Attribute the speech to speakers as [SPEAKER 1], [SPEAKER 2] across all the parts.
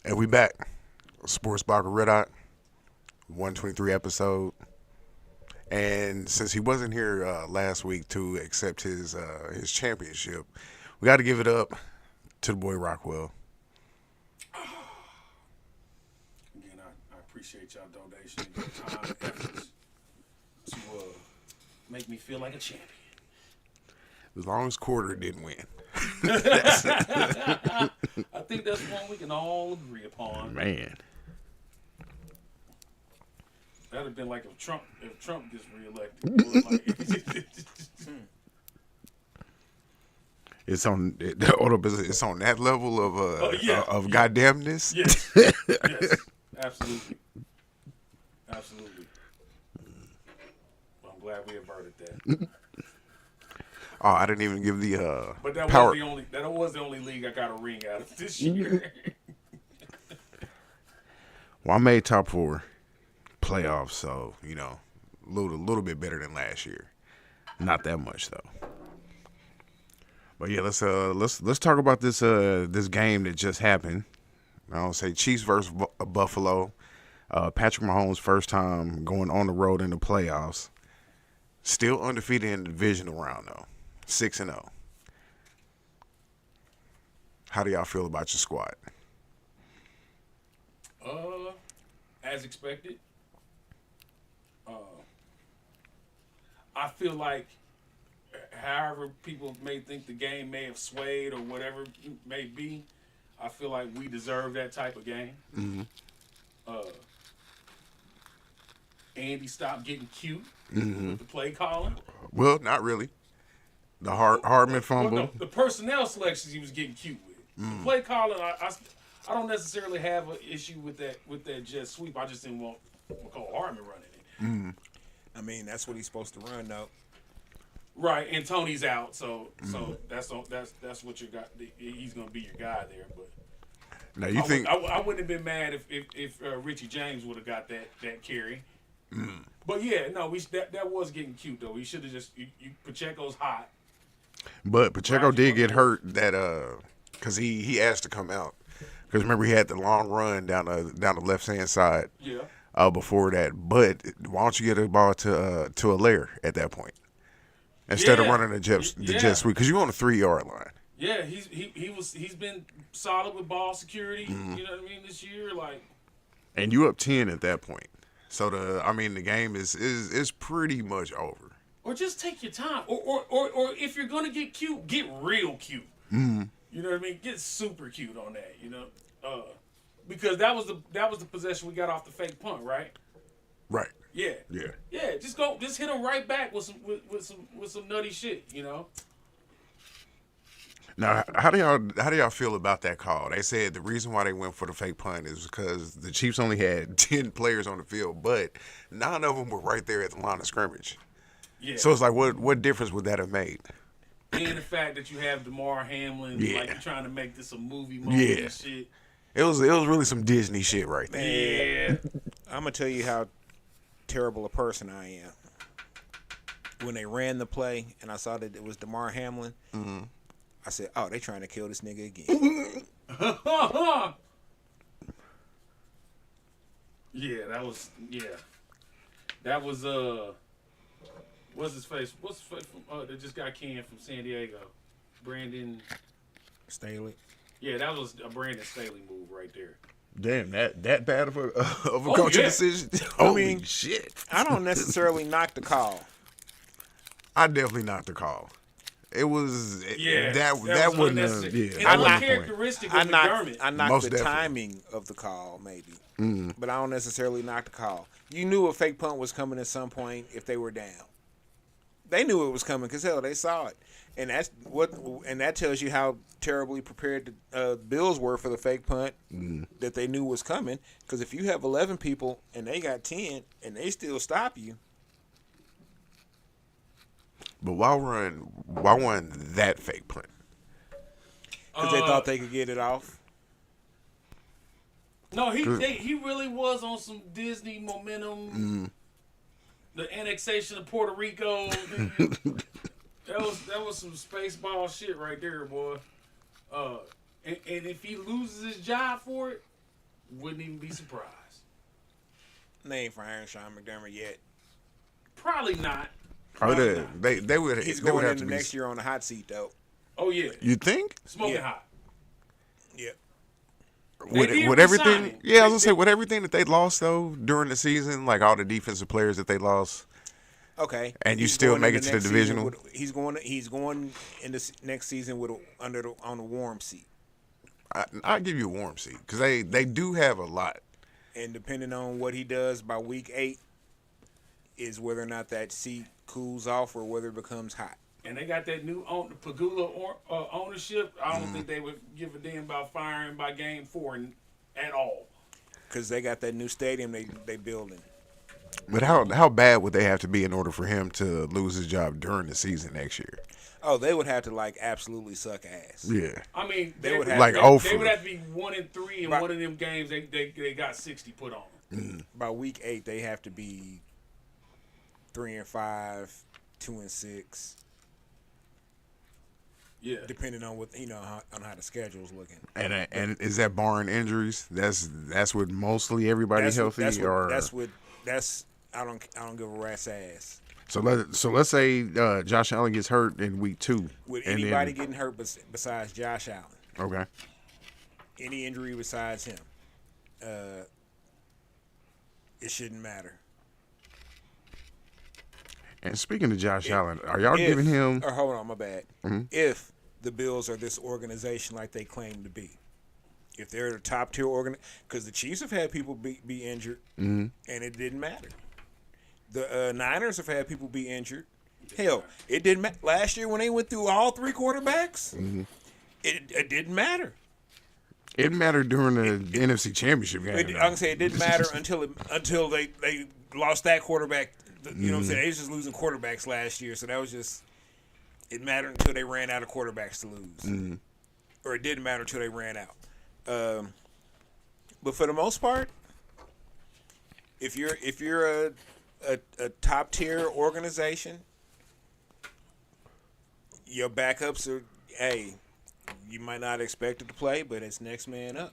[SPEAKER 1] And we back. Sports Blocker Ritoc, 123 episode. And since he wasn't here last week to accept his championship, we got to give it up to the boy Rockwell.
[SPEAKER 2] Again, I appreciate y'all donation, your time, and efforts to make me feel like a champion.
[SPEAKER 1] As long as Quarter didn't win.
[SPEAKER 2] I think that's one we can all agree upon.
[SPEAKER 1] Man.
[SPEAKER 2] That'd have been like if Trump gets reelected.
[SPEAKER 1] It's on that level of goddamnness.
[SPEAKER 2] Yes, yes, absolutely. Well, I'm glad we averted that.
[SPEAKER 1] Oh, I didn't even give the
[SPEAKER 2] But that
[SPEAKER 1] power.
[SPEAKER 2] was the only league I got a ring out of this year.
[SPEAKER 1] Well, I made top 4 playoffs, so a little bit better than last year. Not that much though. But yeah, let's talk about this game that just happened. I'll say Chiefs versus Buffalo. Patrick Mahomes' first time going on the road in the playoffs. Still undefeated in the divisional round though, 6-0. How do y'all feel about your squad?
[SPEAKER 2] As expected. I feel like, however people may think the game may have swayed or whatever it may be, I feel like we deserve that type of game.
[SPEAKER 1] Mm-hmm.
[SPEAKER 2] Andy stopped getting cute with the play calling.
[SPEAKER 1] Well, not really. The Hardman fumble.
[SPEAKER 2] Well, no, the personnel selections he was getting cute with. The play calling, I don't necessarily have an issue with that jet sweep. I just didn't want McCall Hardman running it.
[SPEAKER 1] Mm-hmm.
[SPEAKER 3] I mean, that's what he's supposed to run, though.
[SPEAKER 2] Right, and Tony's out, so that's what you got. He's going to be your guy there. But
[SPEAKER 1] now you think
[SPEAKER 2] I wouldn't have been mad if Richie James would have got that carry.
[SPEAKER 1] Mm.
[SPEAKER 2] But yeah, no, that was getting cute though. He should have just Pacheco's hot.
[SPEAKER 1] But Pacheco did get hurt because he asked to come out because remember he had the long run down the left hand side.
[SPEAKER 2] Yeah.
[SPEAKER 1] Before that, but why don't you get a ball to a layer at that point instead of running the jet sweep because you're on the 3-yard line.
[SPEAKER 2] Yeah, he's been solid with ball security. You know what I mean this year, like.
[SPEAKER 1] And you up 10 at that point, so the game is pretty much over.
[SPEAKER 2] Or just take your time, or if you're gonna get cute, get real cute.
[SPEAKER 1] Mm-hmm.
[SPEAKER 2] You know what I mean? Get super cute on that. Because that was the possession we got off the fake punt, right?
[SPEAKER 1] Right.
[SPEAKER 2] Yeah.
[SPEAKER 1] Yeah.
[SPEAKER 2] Yeah. Just hit them right back with some nutty shit.
[SPEAKER 1] Now, how do y'all feel about that call? They said the reason why they went for the fake punt is because the Chiefs only had 10 players on the field, but 9 of them were right there at the line of scrimmage.
[SPEAKER 2] Yeah.
[SPEAKER 1] So it's like, what difference would that have made?
[SPEAKER 2] And the fact that you have Damar Hamlin, like you're trying to make this a movie moment and shit.
[SPEAKER 1] It was really some Disney shit right there.
[SPEAKER 2] Yeah.
[SPEAKER 3] I'm going to tell you how terrible a person I am. When they ran the play and I saw that it was Damar Hamlin, I said, oh, they trying to kill this nigga again.
[SPEAKER 2] That was what's his face from that just got canned from San Diego, Brandon
[SPEAKER 3] Staley.
[SPEAKER 2] Yeah, that was a Brandon Staley move right there.
[SPEAKER 1] Damn, that bad of a coaching decision. Holy shit!
[SPEAKER 3] I don't necessarily knock the call.
[SPEAKER 1] I definitely knocked the call. It was that wasn't
[SPEAKER 2] I knocked characteristic of McDermott.
[SPEAKER 3] I knocked the timing of the call maybe, but I don't necessarily knock the call. You knew a fake punt was coming at some point if they were down. They knew it was coming because hell, they saw it, and that tells you how terribly prepared the Bills were for the fake punt that they knew was coming. Because if you have 11 people and they got 10 and they still stop you.
[SPEAKER 1] But why run that fake punt?
[SPEAKER 3] Because they thought they could get it off.
[SPEAKER 2] No, he really was on some Disney momentum. The annexation of Puerto Rico. that was some spaceball shit right there, boy. And if he loses his job for it, wouldn't even be surprised.
[SPEAKER 3] They ain't firing Sean McDermott yet.
[SPEAKER 2] Probably not.
[SPEAKER 1] Oh,
[SPEAKER 2] Probably not.
[SPEAKER 1] they would.
[SPEAKER 3] He's
[SPEAKER 1] they would
[SPEAKER 3] going
[SPEAKER 1] have
[SPEAKER 3] into
[SPEAKER 1] to be.
[SPEAKER 3] next year on the hot seat, though.
[SPEAKER 2] Oh yeah,
[SPEAKER 1] You think?
[SPEAKER 2] smoking
[SPEAKER 3] Yeah.
[SPEAKER 2] hot.
[SPEAKER 3] Yeah.
[SPEAKER 1] With,
[SPEAKER 2] did
[SPEAKER 1] with
[SPEAKER 2] resign
[SPEAKER 1] everything,
[SPEAKER 2] him.
[SPEAKER 1] yeah, I was gonna
[SPEAKER 2] They-
[SPEAKER 1] say with everything that they lost though during the season, like all the defensive players that they lost.
[SPEAKER 3] Okay.
[SPEAKER 1] And you
[SPEAKER 3] He's
[SPEAKER 1] still
[SPEAKER 3] going
[SPEAKER 1] make
[SPEAKER 3] into
[SPEAKER 1] it to the
[SPEAKER 3] next season
[SPEAKER 1] divisional?
[SPEAKER 3] with- He's going in this next season with on the warm seat,
[SPEAKER 1] I'll give you a warm seat because they do have a lot.
[SPEAKER 3] and depending on what he does by week 8, is whether or not that seat cools off or whether it becomes hot.
[SPEAKER 2] And they got that new Pagula ownership. I don't think they would give a damn about firing by game 4 at all.
[SPEAKER 3] Because they got that new stadium they building.
[SPEAKER 1] But how bad would they have to be in order for him to lose his job during the season next year?
[SPEAKER 3] Oh, they would have to like absolutely suck ass.
[SPEAKER 1] Yeah,
[SPEAKER 2] I mean,
[SPEAKER 3] They would have
[SPEAKER 1] Like
[SPEAKER 2] they,
[SPEAKER 1] Ofer.
[SPEAKER 2] they would have to be 1-3 in
[SPEAKER 3] Right.
[SPEAKER 2] one of them games. They got 60 put on them.
[SPEAKER 3] By week 8, they have to be 3-5, 2-6,
[SPEAKER 2] Yeah.
[SPEAKER 3] depending on what on how the schedule's looking.
[SPEAKER 1] and is that barring injuries? That's with mostly everybody healthy,
[SPEAKER 3] That's I don't give a rat's ass.
[SPEAKER 1] so let's say Josh Allen gets hurt in week 2.
[SPEAKER 3] With
[SPEAKER 1] and
[SPEAKER 3] anybody
[SPEAKER 1] then,
[SPEAKER 3] getting hurt besides Josh Allen,
[SPEAKER 1] okay.
[SPEAKER 3] any injury besides him, it shouldn't matter.
[SPEAKER 1] And speaking of Josh Allen, are y'all giving him?
[SPEAKER 3] Or hold on, my bad. If the Bills are this organization like they claim to be, if they're the top tier because the Chiefs have had people be injured, and it didn't matter. The Niners have had people be injured. Hell, it didn't matter last year when they went through all 3 quarterbacks. It didn't matter.
[SPEAKER 1] It mattered during the NFC Championship game.
[SPEAKER 3] I can say it didn't matter until they lost that quarterback. You know what I'm saying? They was just losing quarterbacks last year, so that was just it mattered until they ran out of quarterbacks to lose, or it didn't matter until they ran out. But for the most part, if you're a top tier organization, your backups are you might not expect it to play, but it's next man up.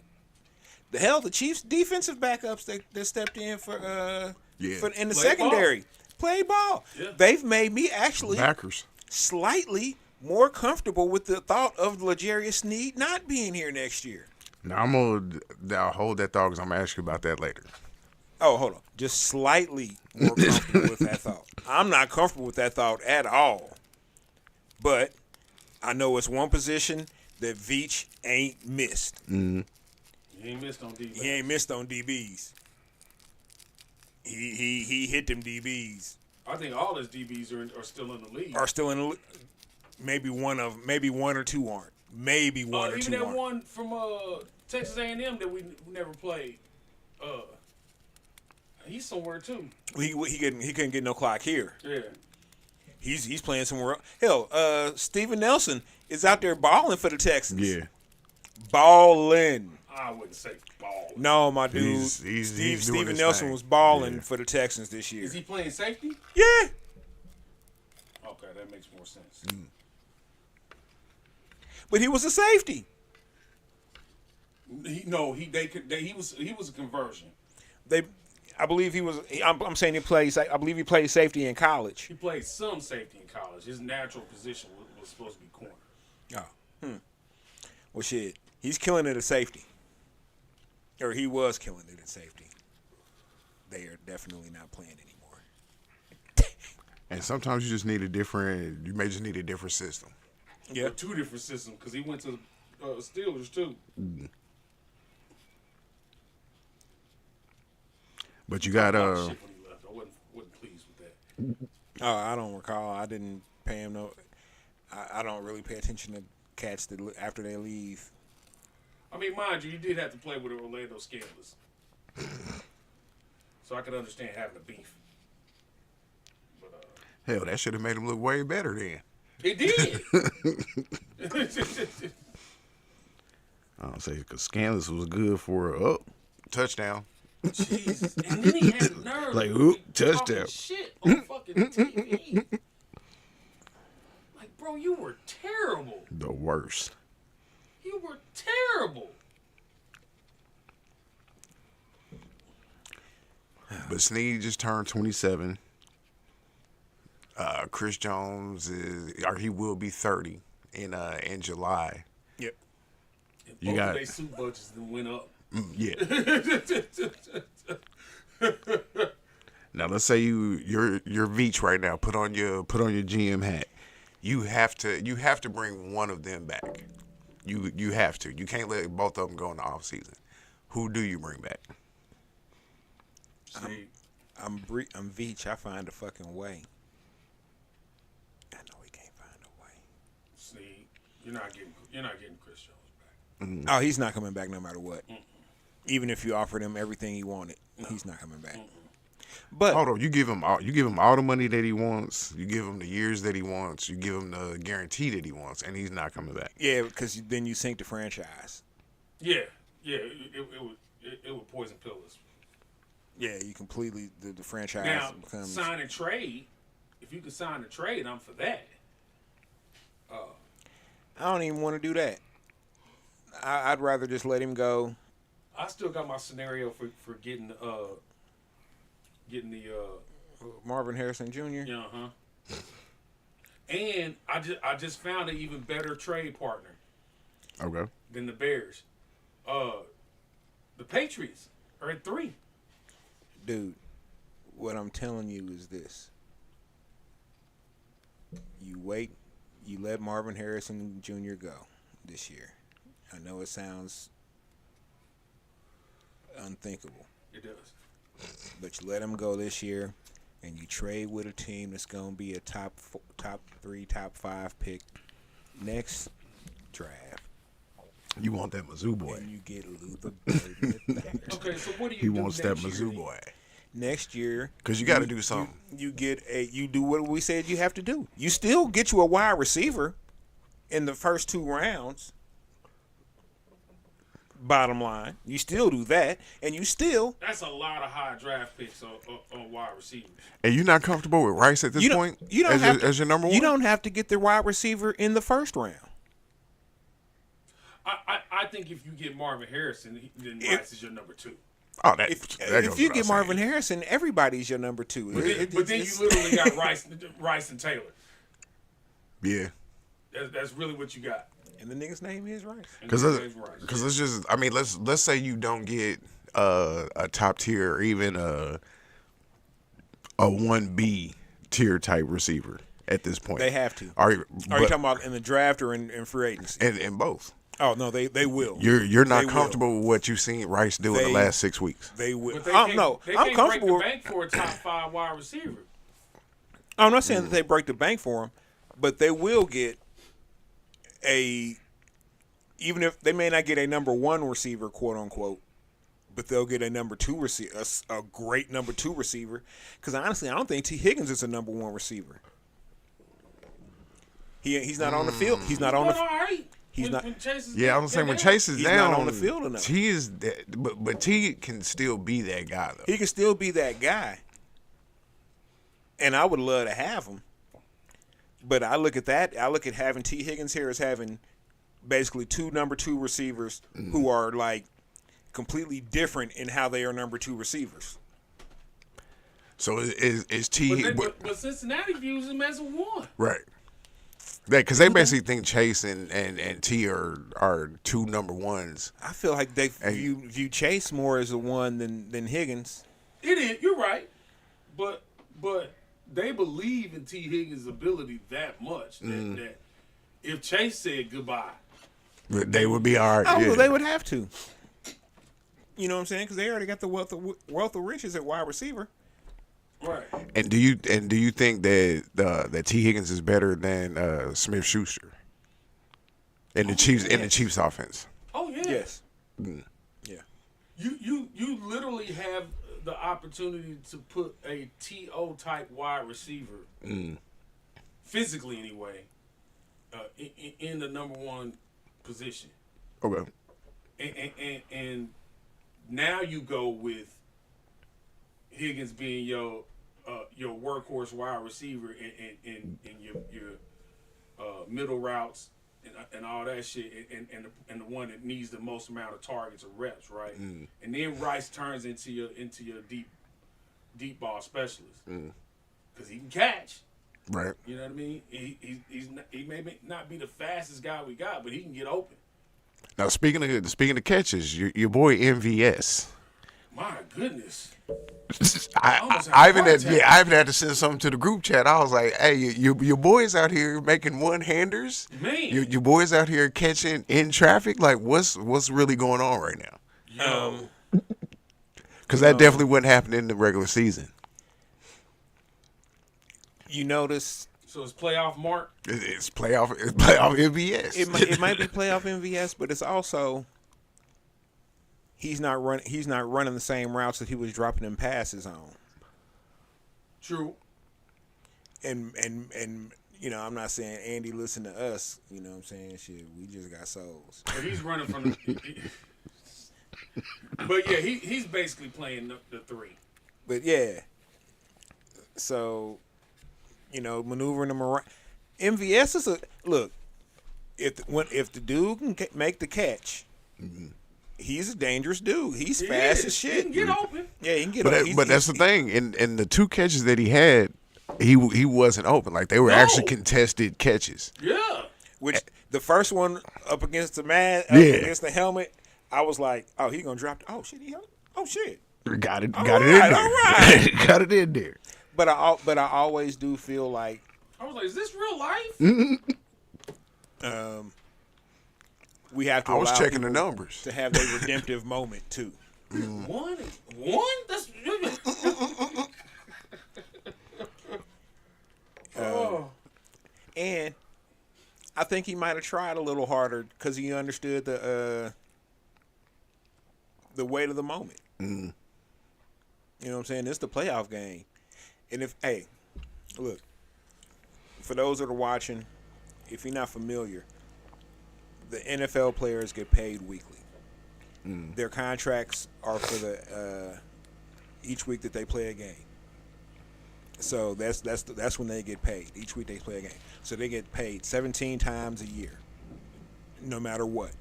[SPEAKER 3] The Chiefs' defensive backups that stepped in for in the
[SPEAKER 2] Play
[SPEAKER 3] secondary play ball.
[SPEAKER 2] Yeah.
[SPEAKER 3] They've made me actually
[SPEAKER 1] Backers.
[SPEAKER 3] slightly more comfortable with the thought of L'Jarius Sneed not being here next year.
[SPEAKER 1] Now I'll hold that thought because I'm gonna ask you about that later.
[SPEAKER 3] Oh, hold on. Just slightly more comfortable with that thought. I'm not comfortable with that thought at all. But I know it's one position that Veach ain't missed.
[SPEAKER 2] He ain't missed on defense.
[SPEAKER 3] He ain't missed on DBs. He hit them DBs.
[SPEAKER 2] I think all his DBs are still in the league.
[SPEAKER 3] Are still in the maybe one or two aren't. Maybe one or
[SPEAKER 2] Even
[SPEAKER 3] two
[SPEAKER 2] that
[SPEAKER 3] aren't.
[SPEAKER 2] one from Texas A&M that we never played. He's somewhere too.
[SPEAKER 3] He couldn't get no clock here.
[SPEAKER 2] Yeah.
[SPEAKER 3] He's playing somewhere else. Hell, Steven Nelson is out there balling for the Texans.
[SPEAKER 1] Yeah,
[SPEAKER 3] Balling.
[SPEAKER 2] I wouldn't say ball.
[SPEAKER 3] No, my dude.
[SPEAKER 1] He's doing
[SPEAKER 3] Steven
[SPEAKER 1] his
[SPEAKER 3] Nelson
[SPEAKER 1] thing.
[SPEAKER 3] was balling
[SPEAKER 1] Yeah.
[SPEAKER 3] for the Texans this year.
[SPEAKER 2] Is he playing safety?
[SPEAKER 3] Yeah.
[SPEAKER 2] Okay, that makes more sense.
[SPEAKER 3] But he was a safety.
[SPEAKER 2] He was a conversion.
[SPEAKER 3] I believe he was. I'm saying he plays. I believe he played safety in college.
[SPEAKER 2] He played some safety in college. His natural position was supposed to be corner.
[SPEAKER 3] Oh. Well, shit. He's killing it at safety. Or he was killing it at safety. They are definitely not playing anymore.
[SPEAKER 1] and sometimes you just need a different. You may just need a different system.
[SPEAKER 3] Yeah.
[SPEAKER 2] Two different systems because he went to Steelers too.
[SPEAKER 1] But you got
[SPEAKER 2] Shit when he left. I wasn't pleased with that.
[SPEAKER 3] Oh, I don't recall. I didn't pay him no. I don't really pay attention to cats that after they leave.
[SPEAKER 2] I mean, mind you, did have to play with Orlando Scandalous. So I could understand having a beef. But
[SPEAKER 1] Hell, that should have made him look way better then.
[SPEAKER 2] it did.
[SPEAKER 1] I don't say because Scandalous was good for a touchdown.
[SPEAKER 2] Jesus. And then he had the nerve
[SPEAKER 1] Like,
[SPEAKER 2] to
[SPEAKER 1] oop,
[SPEAKER 2] be talking
[SPEAKER 1] touchdown.
[SPEAKER 2] shit on fucking TV. Like, bro, you were terrible.
[SPEAKER 1] The worst.
[SPEAKER 2] You were terrible.
[SPEAKER 1] But Snead just turned 27. Chris Jones he will be 30 in July.
[SPEAKER 3] Yep.
[SPEAKER 2] And
[SPEAKER 1] You
[SPEAKER 2] both
[SPEAKER 1] got-
[SPEAKER 2] of their suit budgets then went up.
[SPEAKER 1] Yeah. Now let's say you're Veach right now. Put on your GM hat. You have to bring one of them back. You have to. You can't let both of them go in the off season. Who do you bring back?
[SPEAKER 2] See,
[SPEAKER 3] I'm Veach. I find a fucking way. I know he can't find a way.
[SPEAKER 2] see, you're not getting Chris Jones back.
[SPEAKER 3] Oh, he's not coming back no matter what. Even if you offered him everything he wanted, he's not coming back. But
[SPEAKER 1] Hold on, you give him all the money that he wants. You give him the years that he wants. You give him the guarantee that he wants, and he's not coming back.
[SPEAKER 3] yeah, because then you sink the franchise.
[SPEAKER 2] Yeah, it would poison pill us.
[SPEAKER 3] Yeah, you completely the franchise
[SPEAKER 2] Now,
[SPEAKER 3] becomes.
[SPEAKER 2] sign and trade. If you can sign a trade, I'm for that.
[SPEAKER 3] I don't even want to do that. I'd rather just let him go.
[SPEAKER 2] I still got my scenario for getting the
[SPEAKER 3] Marvin Harrison Jr.
[SPEAKER 2] yeah, and I just found an even better trade partner
[SPEAKER 1] Okay.
[SPEAKER 2] than the Bears. The Patriots are at 3.
[SPEAKER 3] Dude, what I'm telling you is this. You wait, you let Marvin Harrison Jr. go this year. I know it sounds unthinkable,
[SPEAKER 2] It does.
[SPEAKER 3] but you let him go this year, and you trade with a team that's going to be a top 3, top 5 pick next draft.
[SPEAKER 1] You want that Mizzou boy.
[SPEAKER 3] And you get Luther Burden back.
[SPEAKER 2] Okay, so what do you
[SPEAKER 1] He
[SPEAKER 2] do
[SPEAKER 1] wants that
[SPEAKER 2] next year,
[SPEAKER 1] Mizzou
[SPEAKER 2] then?
[SPEAKER 1] boy.
[SPEAKER 3] Next year,
[SPEAKER 1] Because you got to do something.
[SPEAKER 3] you do what we said you have to do. You still get you a wide receiver in the first 2 rounds. Bottom line, you still do that, and you still
[SPEAKER 2] That's a lot of high draft picks on wide receivers.
[SPEAKER 1] And you're not comfortable with Rice at this
[SPEAKER 3] you don't
[SPEAKER 1] point
[SPEAKER 3] you don't
[SPEAKER 1] as,
[SPEAKER 3] have
[SPEAKER 1] your,
[SPEAKER 3] to,
[SPEAKER 1] as your number one?
[SPEAKER 3] You don't have to get the wide receiver in the first round.
[SPEAKER 2] I think if you get Marvin Harrison, then
[SPEAKER 3] If-
[SPEAKER 2] Rice is your number 2.
[SPEAKER 1] Oh, that,
[SPEAKER 3] If
[SPEAKER 1] that goes
[SPEAKER 3] if you
[SPEAKER 1] without
[SPEAKER 3] get Marvin
[SPEAKER 1] saying.
[SPEAKER 3] Harrison, everybody's your number 2.
[SPEAKER 2] But then you literally got Rice and Taylor.
[SPEAKER 1] Yeah.
[SPEAKER 2] That's really what you got.
[SPEAKER 3] and the nigga's name is Rice.
[SPEAKER 2] And
[SPEAKER 1] Because
[SPEAKER 2] his name's Rice.
[SPEAKER 1] it's just, I mean, let's say you don't get a top tier or even a 1B tier type receiver at this point.
[SPEAKER 3] They have to.
[SPEAKER 1] Are you
[SPEAKER 3] Are you talking about in the draft or in free agency?
[SPEAKER 1] in both?
[SPEAKER 3] Oh no, they will.
[SPEAKER 1] You're not
[SPEAKER 3] They will.
[SPEAKER 1] comfortable with what you've seen Rice do in the
[SPEAKER 3] They-
[SPEAKER 1] last 6 weeks.
[SPEAKER 3] They will.
[SPEAKER 2] But they
[SPEAKER 3] Oh
[SPEAKER 2] can't,
[SPEAKER 3] no,
[SPEAKER 2] they
[SPEAKER 3] I'm
[SPEAKER 2] can't
[SPEAKER 3] comfortable.
[SPEAKER 2] break the bank for a top 5 wide receiver.
[SPEAKER 3] I'm not saying that they break the bank for him, but they will get even if they may not get a number 1 receiver, quote unquote, but they'll get a number 2 receiver, a great number 2 receiver. Because honestly, I don't think T. Higgins is a number 1 receiver. He's not on the field. He's not on
[SPEAKER 2] But
[SPEAKER 3] the.
[SPEAKER 2] all right.
[SPEAKER 3] he's not-
[SPEAKER 2] Chase is
[SPEAKER 1] Yeah, I'm saying when
[SPEAKER 2] down.
[SPEAKER 1] Chase is
[SPEAKER 3] He's
[SPEAKER 1] down
[SPEAKER 3] not on the field enough.
[SPEAKER 1] T is that, but T can still be that guy though.
[SPEAKER 3] He can still be that guy, and I would love to have him. But I look at that. I look at having T. Higgins here as having basically 2 number 2 receivers who are like completely different in how they are number 2 receivers.
[SPEAKER 1] So is T
[SPEAKER 2] But Cincinnati views him as a 1.
[SPEAKER 1] right? Because they basically think Chase and T are 2 number 1s.
[SPEAKER 3] I feel like they view Chase more as a 1 than Higgins.
[SPEAKER 2] It is. You're right. But they believe in T. Higgins' ability that much that if Chase said goodbye,
[SPEAKER 1] They would be all right.
[SPEAKER 3] Oh,
[SPEAKER 1] yeah.
[SPEAKER 3] well, they would have to. You know what I'm saying? Because they already got the wealth of riches at wide receiver.
[SPEAKER 2] right?
[SPEAKER 1] And do you think that T Higgins is better than Smith Schuster in the Chiefs offense?
[SPEAKER 2] Oh yeah.
[SPEAKER 3] Yes. Yeah.
[SPEAKER 2] You literally have the opportunity to put a TO type wide receiver, physically anyway, in the number 1 position.
[SPEAKER 1] Okay.
[SPEAKER 2] And now you go with Higgins being your workhorse wide receiver and your middle routes and all that shit and the one that needs the most amount of targets or reps, right? And then Rice turns into your deep deep ball specialist because he can catch.
[SPEAKER 1] Right.
[SPEAKER 2] You know what I mean? He may not be the fastest guy we got, but he can get open.
[SPEAKER 1] Now speaking of catches, your boy MVS.
[SPEAKER 2] My goodness.
[SPEAKER 1] Ivan had to send something to the group chat. I was like, "Hey, your boys out here making one-handers.
[SPEAKER 2] Man,
[SPEAKER 1] your boys out here catching in traffic. Like, what's really going on right now?
[SPEAKER 2] yo,
[SPEAKER 1] Because that definitely wouldn't happen in the regular season.
[SPEAKER 3] You notice
[SPEAKER 2] so it's playoff Mark.
[SPEAKER 1] It's playoff MVS.
[SPEAKER 3] it might be playoff MVS, but it's also he's not running the same routes that he was dropping them passes on.
[SPEAKER 2] True.
[SPEAKER 3] And you know, I'm not saying Andy listen to us. You know what I'm saying? Shit, we just got souls.
[SPEAKER 2] But he's running from the. But yeah, he's basically playing the three.
[SPEAKER 3] But yeah, so you know, maneuvering them around. MVS is a look. If the dude can make the catch, he's a dangerous dude. He's fast as shit.
[SPEAKER 2] He can get open.
[SPEAKER 3] Yeah, he can get open.
[SPEAKER 1] But that's the thing. In the two catches that he had, he wasn't open. Like they were actually contested catches.
[SPEAKER 2] Yeah.
[SPEAKER 3] Which the first one up against the against the helmet, I was like, oh, he gonna drop. Oh shit, oh shit.
[SPEAKER 1] Got it in
[SPEAKER 3] All
[SPEAKER 1] there.
[SPEAKER 3] right.
[SPEAKER 1] Got it in there.
[SPEAKER 3] But I always do feel like
[SPEAKER 2] I was like, is this real life?
[SPEAKER 3] we have to.
[SPEAKER 1] I was
[SPEAKER 3] allow
[SPEAKER 1] checking the
[SPEAKER 3] people
[SPEAKER 1] numbers
[SPEAKER 3] to have their redemptive moment too.
[SPEAKER 2] One. That's.
[SPEAKER 3] And I think he might have tried a little harder because he understood the weight of the moment. You know what I'm saying? It's the playoff game. And look, for those that are watching, if you're not familiar, the NFL players get paid weekly. Their contracts are for the each week that they play a game. So that's when they get paid. Each week they play a game. So they get paid 17 times a year, no matter what.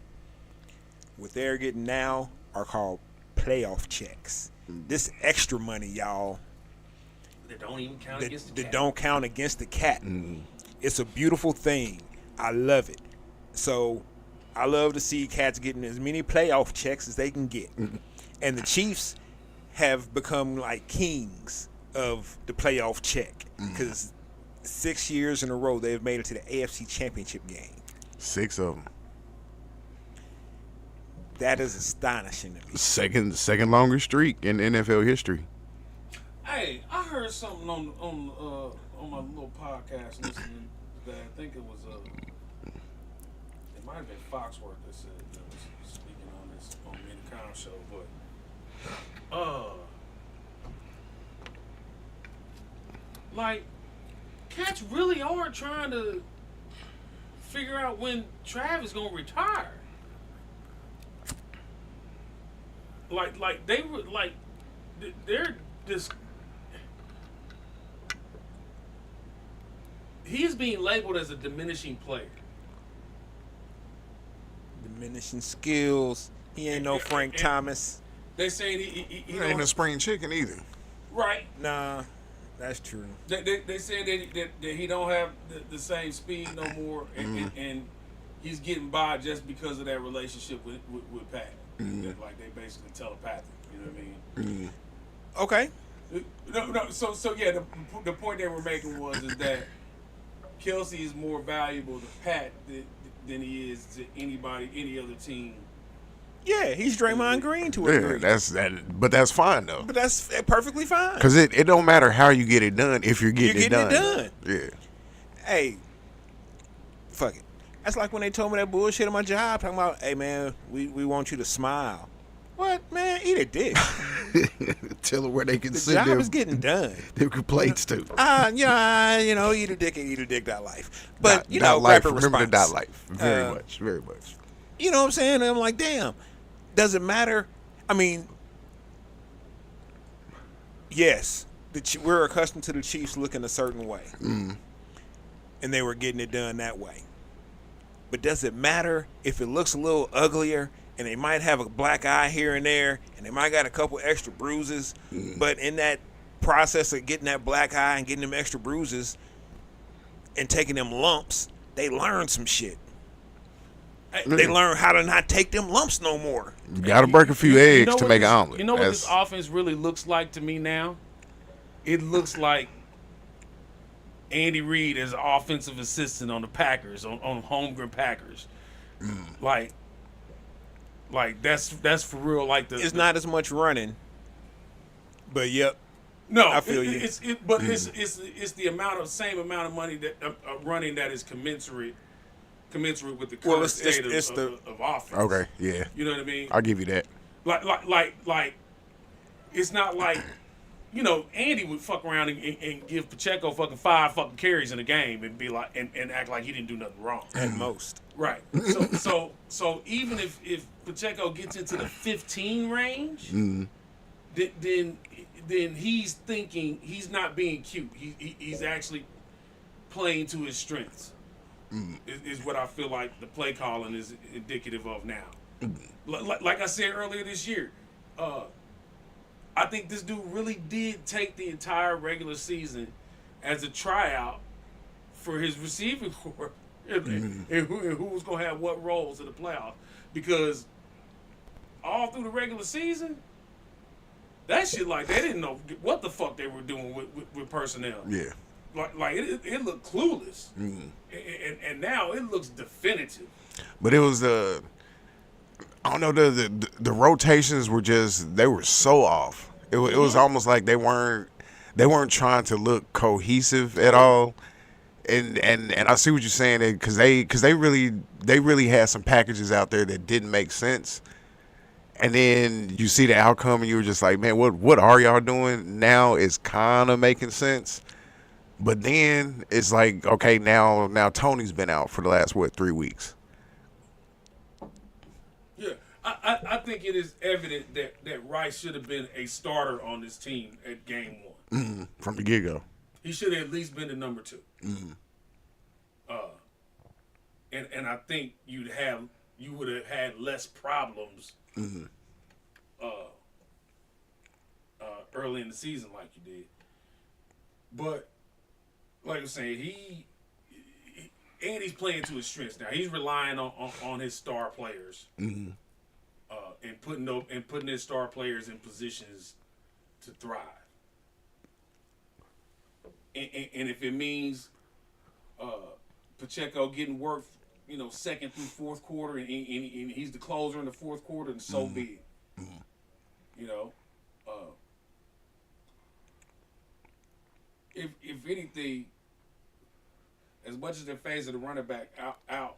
[SPEAKER 3] What they're getting now are called playoff checks. This extra money, y'all,
[SPEAKER 2] That don't even count against the
[SPEAKER 3] that
[SPEAKER 2] cap.
[SPEAKER 3] don't count against the cap. It's a beautiful thing. I love it. So I love to see cats getting as many playoff checks as they can get. And the Chiefs have become like kings of the playoff check because 6 years in a row they've made it to the AFC Championship game.
[SPEAKER 1] 6 of them.
[SPEAKER 3] That is astonishing to me.
[SPEAKER 1] Second longest streak in NFL history.
[SPEAKER 2] Hey, I heard something on my little podcast listening that I think it was it might have been Foxworth that said that was speaking on this on the Intercom show, but like cats really are trying to figure out when Travis gonna retire. Like they were like they're just he's being labeled as a diminishing player.
[SPEAKER 3] Diminishing skills. He ain't no Frank Thomas.
[SPEAKER 2] They saying he
[SPEAKER 1] He ain't a spring chicken either.
[SPEAKER 2] right.
[SPEAKER 3] Nah, that's true.
[SPEAKER 2] They said that he don't have the same speed no more, and he's getting by just because of that relationship with Pat. Like they basically telepathic. You know what I mean?
[SPEAKER 3] Okay.
[SPEAKER 2] No. So yeah, the point they were making is that Kelsey is more valuable to Pat than he is to any other team.
[SPEAKER 3] Yeah, he's Draymond Green to a
[SPEAKER 1] Yeah,
[SPEAKER 3] degree.
[SPEAKER 1] but that's fine though.
[SPEAKER 3] But that's perfectly fine.
[SPEAKER 1] Because it don't matter how you get it done if you're getting it done. Yeah.
[SPEAKER 3] Hey, fuck it. That's like when they told me that bullshit on my job, talking about, hey man, we want you to smile. What, man? Eat a dick.
[SPEAKER 1] Tell them where they can
[SPEAKER 3] The
[SPEAKER 1] send
[SPEAKER 3] job
[SPEAKER 1] them,
[SPEAKER 3] is getting done.
[SPEAKER 1] them complaints to.
[SPEAKER 3] Eat a dick and eat a dick.life. But,
[SPEAKER 1] dot life.
[SPEAKER 3] rapid
[SPEAKER 1] Remember the
[SPEAKER 3] response.
[SPEAKER 1] dot life. Very much.
[SPEAKER 3] You know what I'm saying? And I'm like, damn, does it matter? I mean, yes, we're accustomed to the Chiefs looking a certain way. And they were getting it done that way. But does it matter if it looks a little uglier and they might have a black eye here and there and they might got a couple extra bruises, but in that process of getting that black eye and getting them extra bruises and taking them lumps, they learn some shit. They learn how to not take them lumps no more.
[SPEAKER 1] You got to break a few eggs to make an omelet.
[SPEAKER 2] You know what this offense really looks like to me now? It looks like Andy Reid as an offensive assistant on the Packers, on Holmgren Packers. Like that's for real. Like
[SPEAKER 3] it's not as much running, but yep.
[SPEAKER 2] No,
[SPEAKER 3] I feel you.
[SPEAKER 2] It's the same amount of money that running that is commensurate with the current state of offense.
[SPEAKER 1] Okay, yeah.
[SPEAKER 2] You know what I mean?
[SPEAKER 1] I'll give you that.
[SPEAKER 2] Like it's not like, you know, Andy would fuck around and give Pacheco fucking 5 fucking carries in a game and be like and act like he didn't do nothing wrong.
[SPEAKER 3] At most.
[SPEAKER 2] Right. So even if Pacheco gets into the 15 range, then he's thinking he's not being cute. He's actually playing to his strengths. Is what I feel like the play calling is indicative of now. Like I said earlier this year, I think this dude really did take the entire regular season as a tryout for his receiving corps and who was going to have what roles in the playoffs. Because all through the regular season, that shit, like, they didn't know what the fuck they were doing with personnel.
[SPEAKER 1] Yeah.
[SPEAKER 2] Like it looked clueless. And now it looks definitive.
[SPEAKER 1] But it was I don't know, the rotations were just, they were so off. It was almost like they weren't trying to look cohesive at all. And I see what you're saying, because they really had some packages out there that didn't make sense. And then you see the outcome and you were just like, man, what are y'all doing? Now it's kind of making sense. But then it's like, okay, now Tony's been out for the last 3 weeks.
[SPEAKER 2] Yeah, I think it is evident that Rice should have been a starter on this team at game 1.
[SPEAKER 1] From the get-go.
[SPEAKER 2] He should have at least been the number 2. And I think you would have had less problems early in the season like you did. But like I'm saying, Andy's playing to his strengths now. He's relying on his star players, and putting his star players in positions to thrive. And if it means Pacheco getting work, you know, second through fourth quarter, and he's the closer in the fourth quarter, and so be it. You know, if anything, as much as they're phasing the running back out,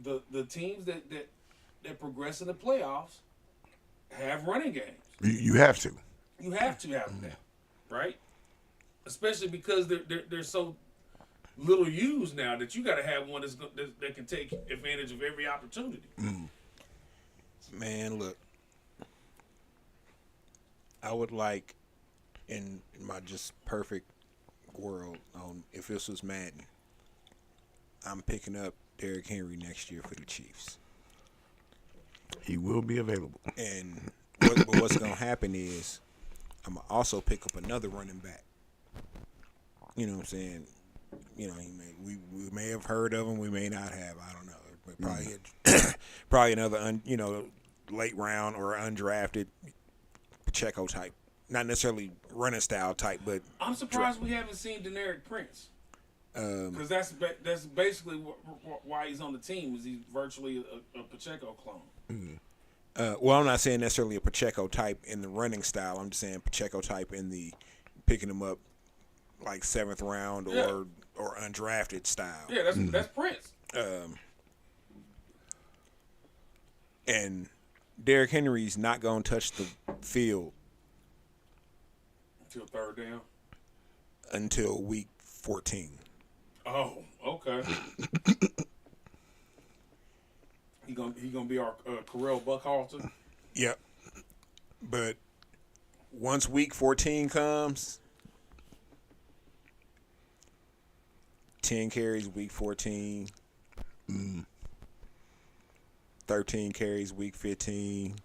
[SPEAKER 2] the teams that progress in the playoffs have running games.
[SPEAKER 1] You have to.
[SPEAKER 2] You have to have that, right? Especially because they're so little used now that you got to have one that can take advantage of every opportunity.
[SPEAKER 3] Man, look, I would like, in my just perfect world, if this was Madden, I'm picking up Derrick Henry next year for the Chiefs.
[SPEAKER 1] He will be available.
[SPEAKER 3] And what's going to happen is I'm going to also pick up another running back. You know what I'm saying? You know, we may have heard of him, we may not have. I don't know. But probably another late round or undrafted Pacheco type. Not necessarily running style type, but
[SPEAKER 2] I'm surprised we haven't seen Deneric Prince. Because that's basically why he's on the team. Is he's virtually a Pacheco clone.
[SPEAKER 3] Well, I'm not saying necessarily a Pacheco type in the running style. I'm just saying Pacheco type in the picking him up like 7th round or undrafted style.
[SPEAKER 2] Yeah, that's Prince.
[SPEAKER 3] And Derrick Henry's not going to touch the field
[SPEAKER 2] until third down.
[SPEAKER 3] Until week 14.
[SPEAKER 2] Oh, okay. He gonna be our Correll Buckhalter.
[SPEAKER 3] Yep. But once week 14 comes, 10 carries week 14, 13 carries week 15,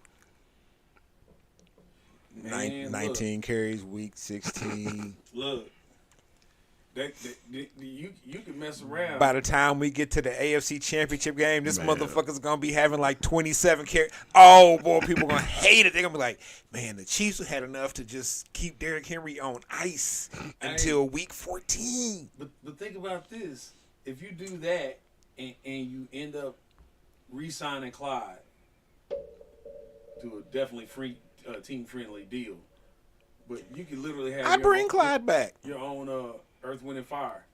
[SPEAKER 2] Man,
[SPEAKER 3] 19 carries, week 16.
[SPEAKER 2] Look, you can mess around.
[SPEAKER 3] By the time we get to the AFC Championship game, this
[SPEAKER 1] Man.
[SPEAKER 3] motherfucker's gonna be having like 27 carries. Oh boy, people gonna hate it. They're gonna be like, man, the Chiefs had enough to just keep Derrick Henry on ice until week 14.
[SPEAKER 2] But think about this: if you do that and you end up re-signing Clyde to a definitely free team-friendly deal, but you can literally have
[SPEAKER 3] I bring Clyde back.
[SPEAKER 2] your own Earth, Wind, and Fire.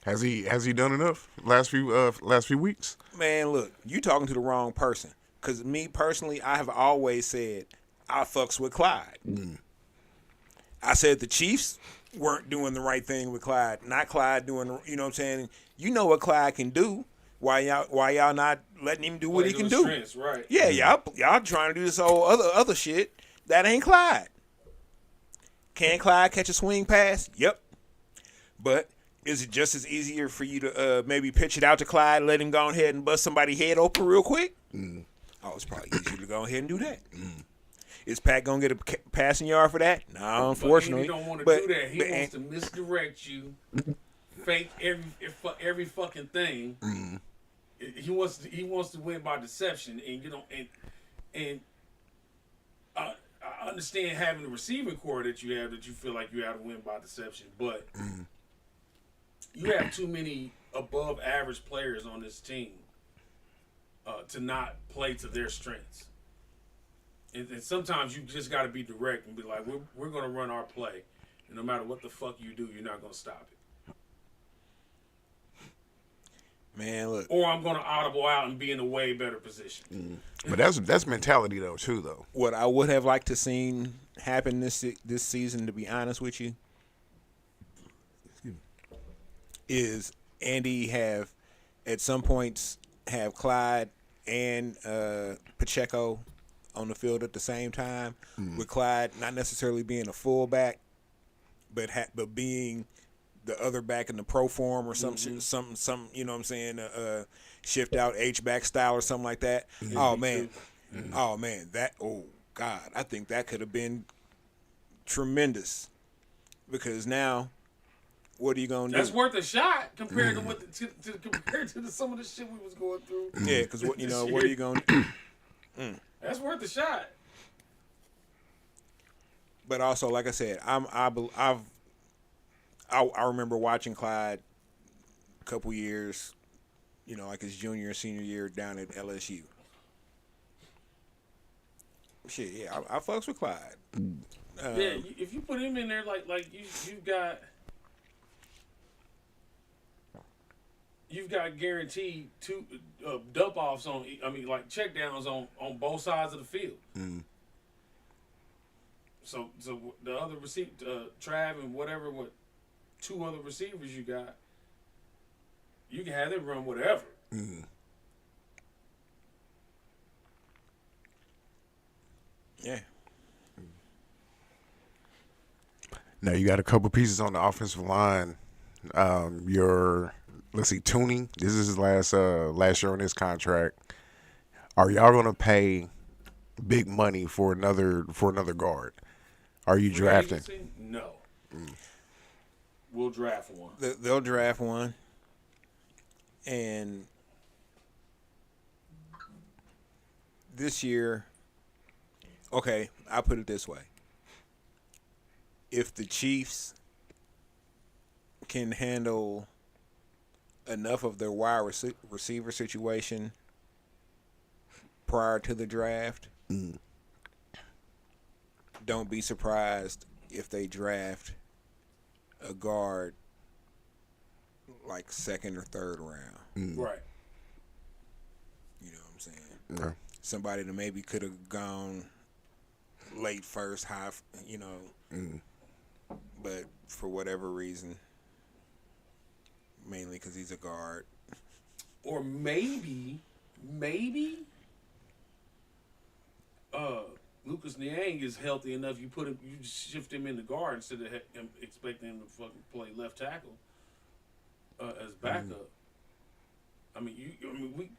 [SPEAKER 1] Has he done enough last few weeks?
[SPEAKER 3] Man, look, you talking to the wrong person. Cause me personally, I have always said I fucks with Clyde. I said the Chiefs weren't doing the right thing with Clyde, not Clyde doing. You know what I'm saying? You know what Clyde can do. Why y'all not letting him do what he can do?
[SPEAKER 2] Strengths, right?
[SPEAKER 3] Yeah, y'all trying to do this whole other shit. That ain't Clyde. Can Clyde catch a swing pass? Yep. But is it just as easier for you to maybe pitch it out to Clyde, let him go ahead and bust somebody's head open real quick? Oh, it's probably easier to go ahead and do that. Is Pat gonna get a passing yard for that? No, unfortunately.
[SPEAKER 2] But he don't want to do that. He wants to misdirect you, fake every fucking thing. He wants to win by deception, and I understand having the receiving core that you have, that you feel like you have to win by deception, but you have too many above average players on this team to not play to their strengths. And sometimes you just got to be direct and be like, we're going to run our play, and no matter what the fuck you do, you're not going to stop it.
[SPEAKER 3] Man, look.
[SPEAKER 2] Or I'm going to audible out and be in a way better position.
[SPEAKER 1] But that's mentality though too though.
[SPEAKER 3] What I would have liked to seen happen this season, to be honest with you, is Andy have at some points have Clyde and Pacheco on the field at the same time, with Clyde not necessarily being a fullback, but being the other back in the pro form or some you know what I'm saying, shift out H-back style or something like that. Oh man, God, I think that could have been tremendous, because now what are you gonna do?
[SPEAKER 2] That's worth a shot compared to compared to some of the shit we was going through.
[SPEAKER 3] Yeah, because what are you gonna do?
[SPEAKER 2] That's worth a shot.
[SPEAKER 3] But also, like I said, I remember watching Clyde a couple years, like his junior and senior year down at LSU. Shit, yeah, I fucks with Clyde.
[SPEAKER 2] Yeah, if you put him in there, you've got guaranteed two dump offs check downs on both sides of the field. So the other receiver, Trav and whatever, two other receivers you got, you can have them run whatever.
[SPEAKER 3] Yeah.
[SPEAKER 1] Now you got a couple pieces on the offensive line. Tooney. This is his last year on his contract. Are y'all gonna pay big money for another guard? Are you drafting?
[SPEAKER 2] No. We'll draft one.
[SPEAKER 3] They'll draft one, and this year, okay, I'll put it this way: if the Chiefs can handle enough of their wide receiver situation prior to the draft, don't be surprised if they draft a guard like second or third round.
[SPEAKER 2] Right.
[SPEAKER 3] You know what I'm saying?
[SPEAKER 1] Yeah.
[SPEAKER 3] Somebody that maybe could have gone late first, high, but for whatever reason, mainly because he's a guard.
[SPEAKER 2] Or maybe, Lucas Niang is healthy enough. You shift him in the guard instead of expecting him to fucking play left tackle as backup.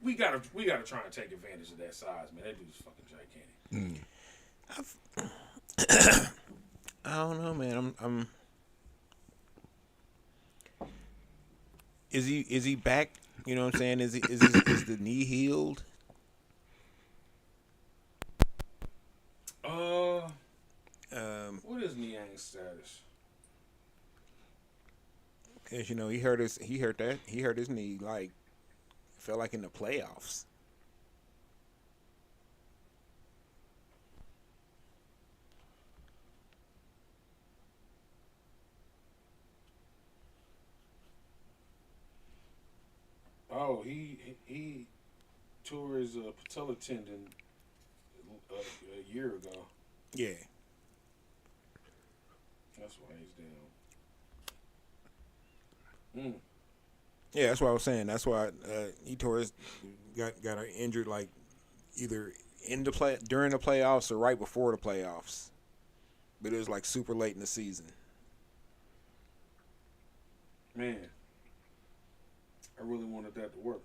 [SPEAKER 2] We gotta try and take advantage of that size, man. That dude's fucking gigantic.
[SPEAKER 3] I don't know, man. I'm. Is he back? You know what I'm saying? Is the knee healed?
[SPEAKER 2] What is Niang's status?
[SPEAKER 3] Cause he hurt his knee like felt like in the playoffs.
[SPEAKER 2] Oh, he tore his patella tendon a year ago.
[SPEAKER 3] Yeah.
[SPEAKER 2] That's why he's down.
[SPEAKER 3] Yeah, that's what I was saying. That's why he tore his got injured like either during the playoffs or right before the playoffs. But it was like super late in the season.
[SPEAKER 2] Man, I really wanted that to work.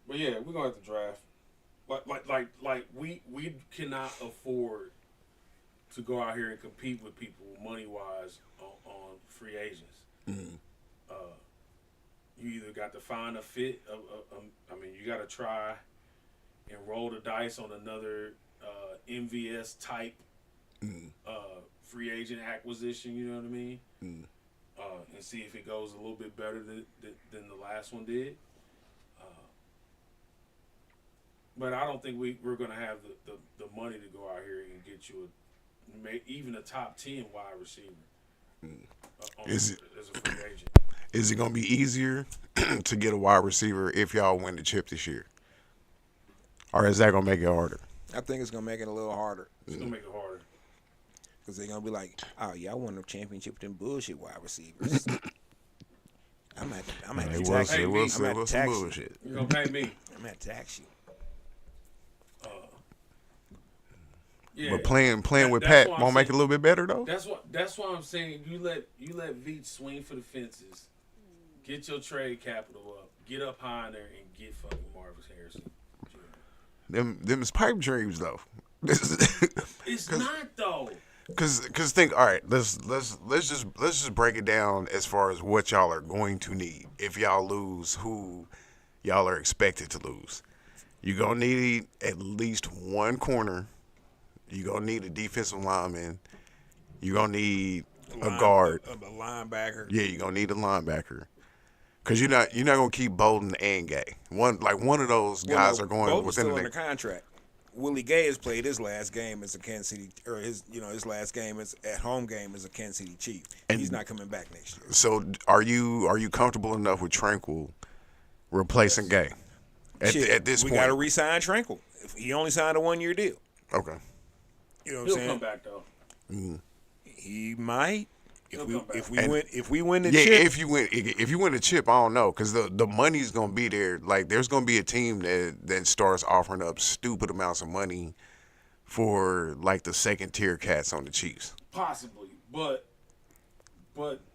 [SPEAKER 2] But yeah, we're gonna have to draft. Like we cannot afford to go out here and compete with people money wise on free agents.
[SPEAKER 1] Mm-hmm.
[SPEAKER 2] You either got to find a fit. I mean, you got to try and roll the dice on another MVS type free agent acquisition. You know what I mean?
[SPEAKER 1] Mm-hmm.
[SPEAKER 2] And see if it goes a little bit better than the last one did. But I don't think we're going to have the money to go out here and get you even a top 10 wide receiver as a free agent.
[SPEAKER 1] Is it going to be easier to get a wide receiver if y'all win the chip this year? Or is that going to make it harder?
[SPEAKER 3] I think it's gonna make it a little harder.
[SPEAKER 2] It's going to make it harder.
[SPEAKER 3] Because they're gonna be like, "Oh, y'all won the championship with them bullshit wide receivers." I'm at to tax you. I'm at to tax you.
[SPEAKER 1] Bullshit.
[SPEAKER 2] You're going to pay me.
[SPEAKER 3] I'm at to tax you.
[SPEAKER 2] Yeah,
[SPEAKER 1] But playing with Pat won't make it a little bit better though.
[SPEAKER 2] That's why I'm saying you let Veach swing for the fences, get your trade capital up, get up high in there, and get fucking Marvis Harrison.
[SPEAKER 1] Them is pipe dreams though.
[SPEAKER 2] It's not though.
[SPEAKER 1] Cause think, all right, let's just break it down as far as what y'all are going to need if y'all lose who y'all are expected to lose. You're gonna need at least one corner. You're gonna need a defensive lineman. You're gonna need a guard.
[SPEAKER 3] A linebacker.
[SPEAKER 1] Yeah, you're gonna need a linebacker. Cause you're not gonna keep Bolden and Gay. One of those guys are going
[SPEAKER 3] Bolden's
[SPEAKER 1] within
[SPEAKER 3] still
[SPEAKER 1] the
[SPEAKER 3] under contract. Willie Gay has played his last game as a Kansas City, or his last game as at home game as a Kansas City Chief. And he's not coming back next year.
[SPEAKER 1] So are you comfortable enough with Tranquil replacing Gay at this point?
[SPEAKER 3] We got to re-sign Tranquil. He only signed a 1-year deal.
[SPEAKER 1] Okay.
[SPEAKER 3] You know what
[SPEAKER 2] He'll
[SPEAKER 3] I'm saying?
[SPEAKER 2] come back though.
[SPEAKER 3] He might. If we win the
[SPEAKER 1] Yeah,
[SPEAKER 3] chip.
[SPEAKER 1] if you win the chip, I don't know, because the money's gonna be there. Like, there's gonna be a team that starts offering up stupid amounts of money for like the second tier cats on the Chiefs.
[SPEAKER 2] Possibly, but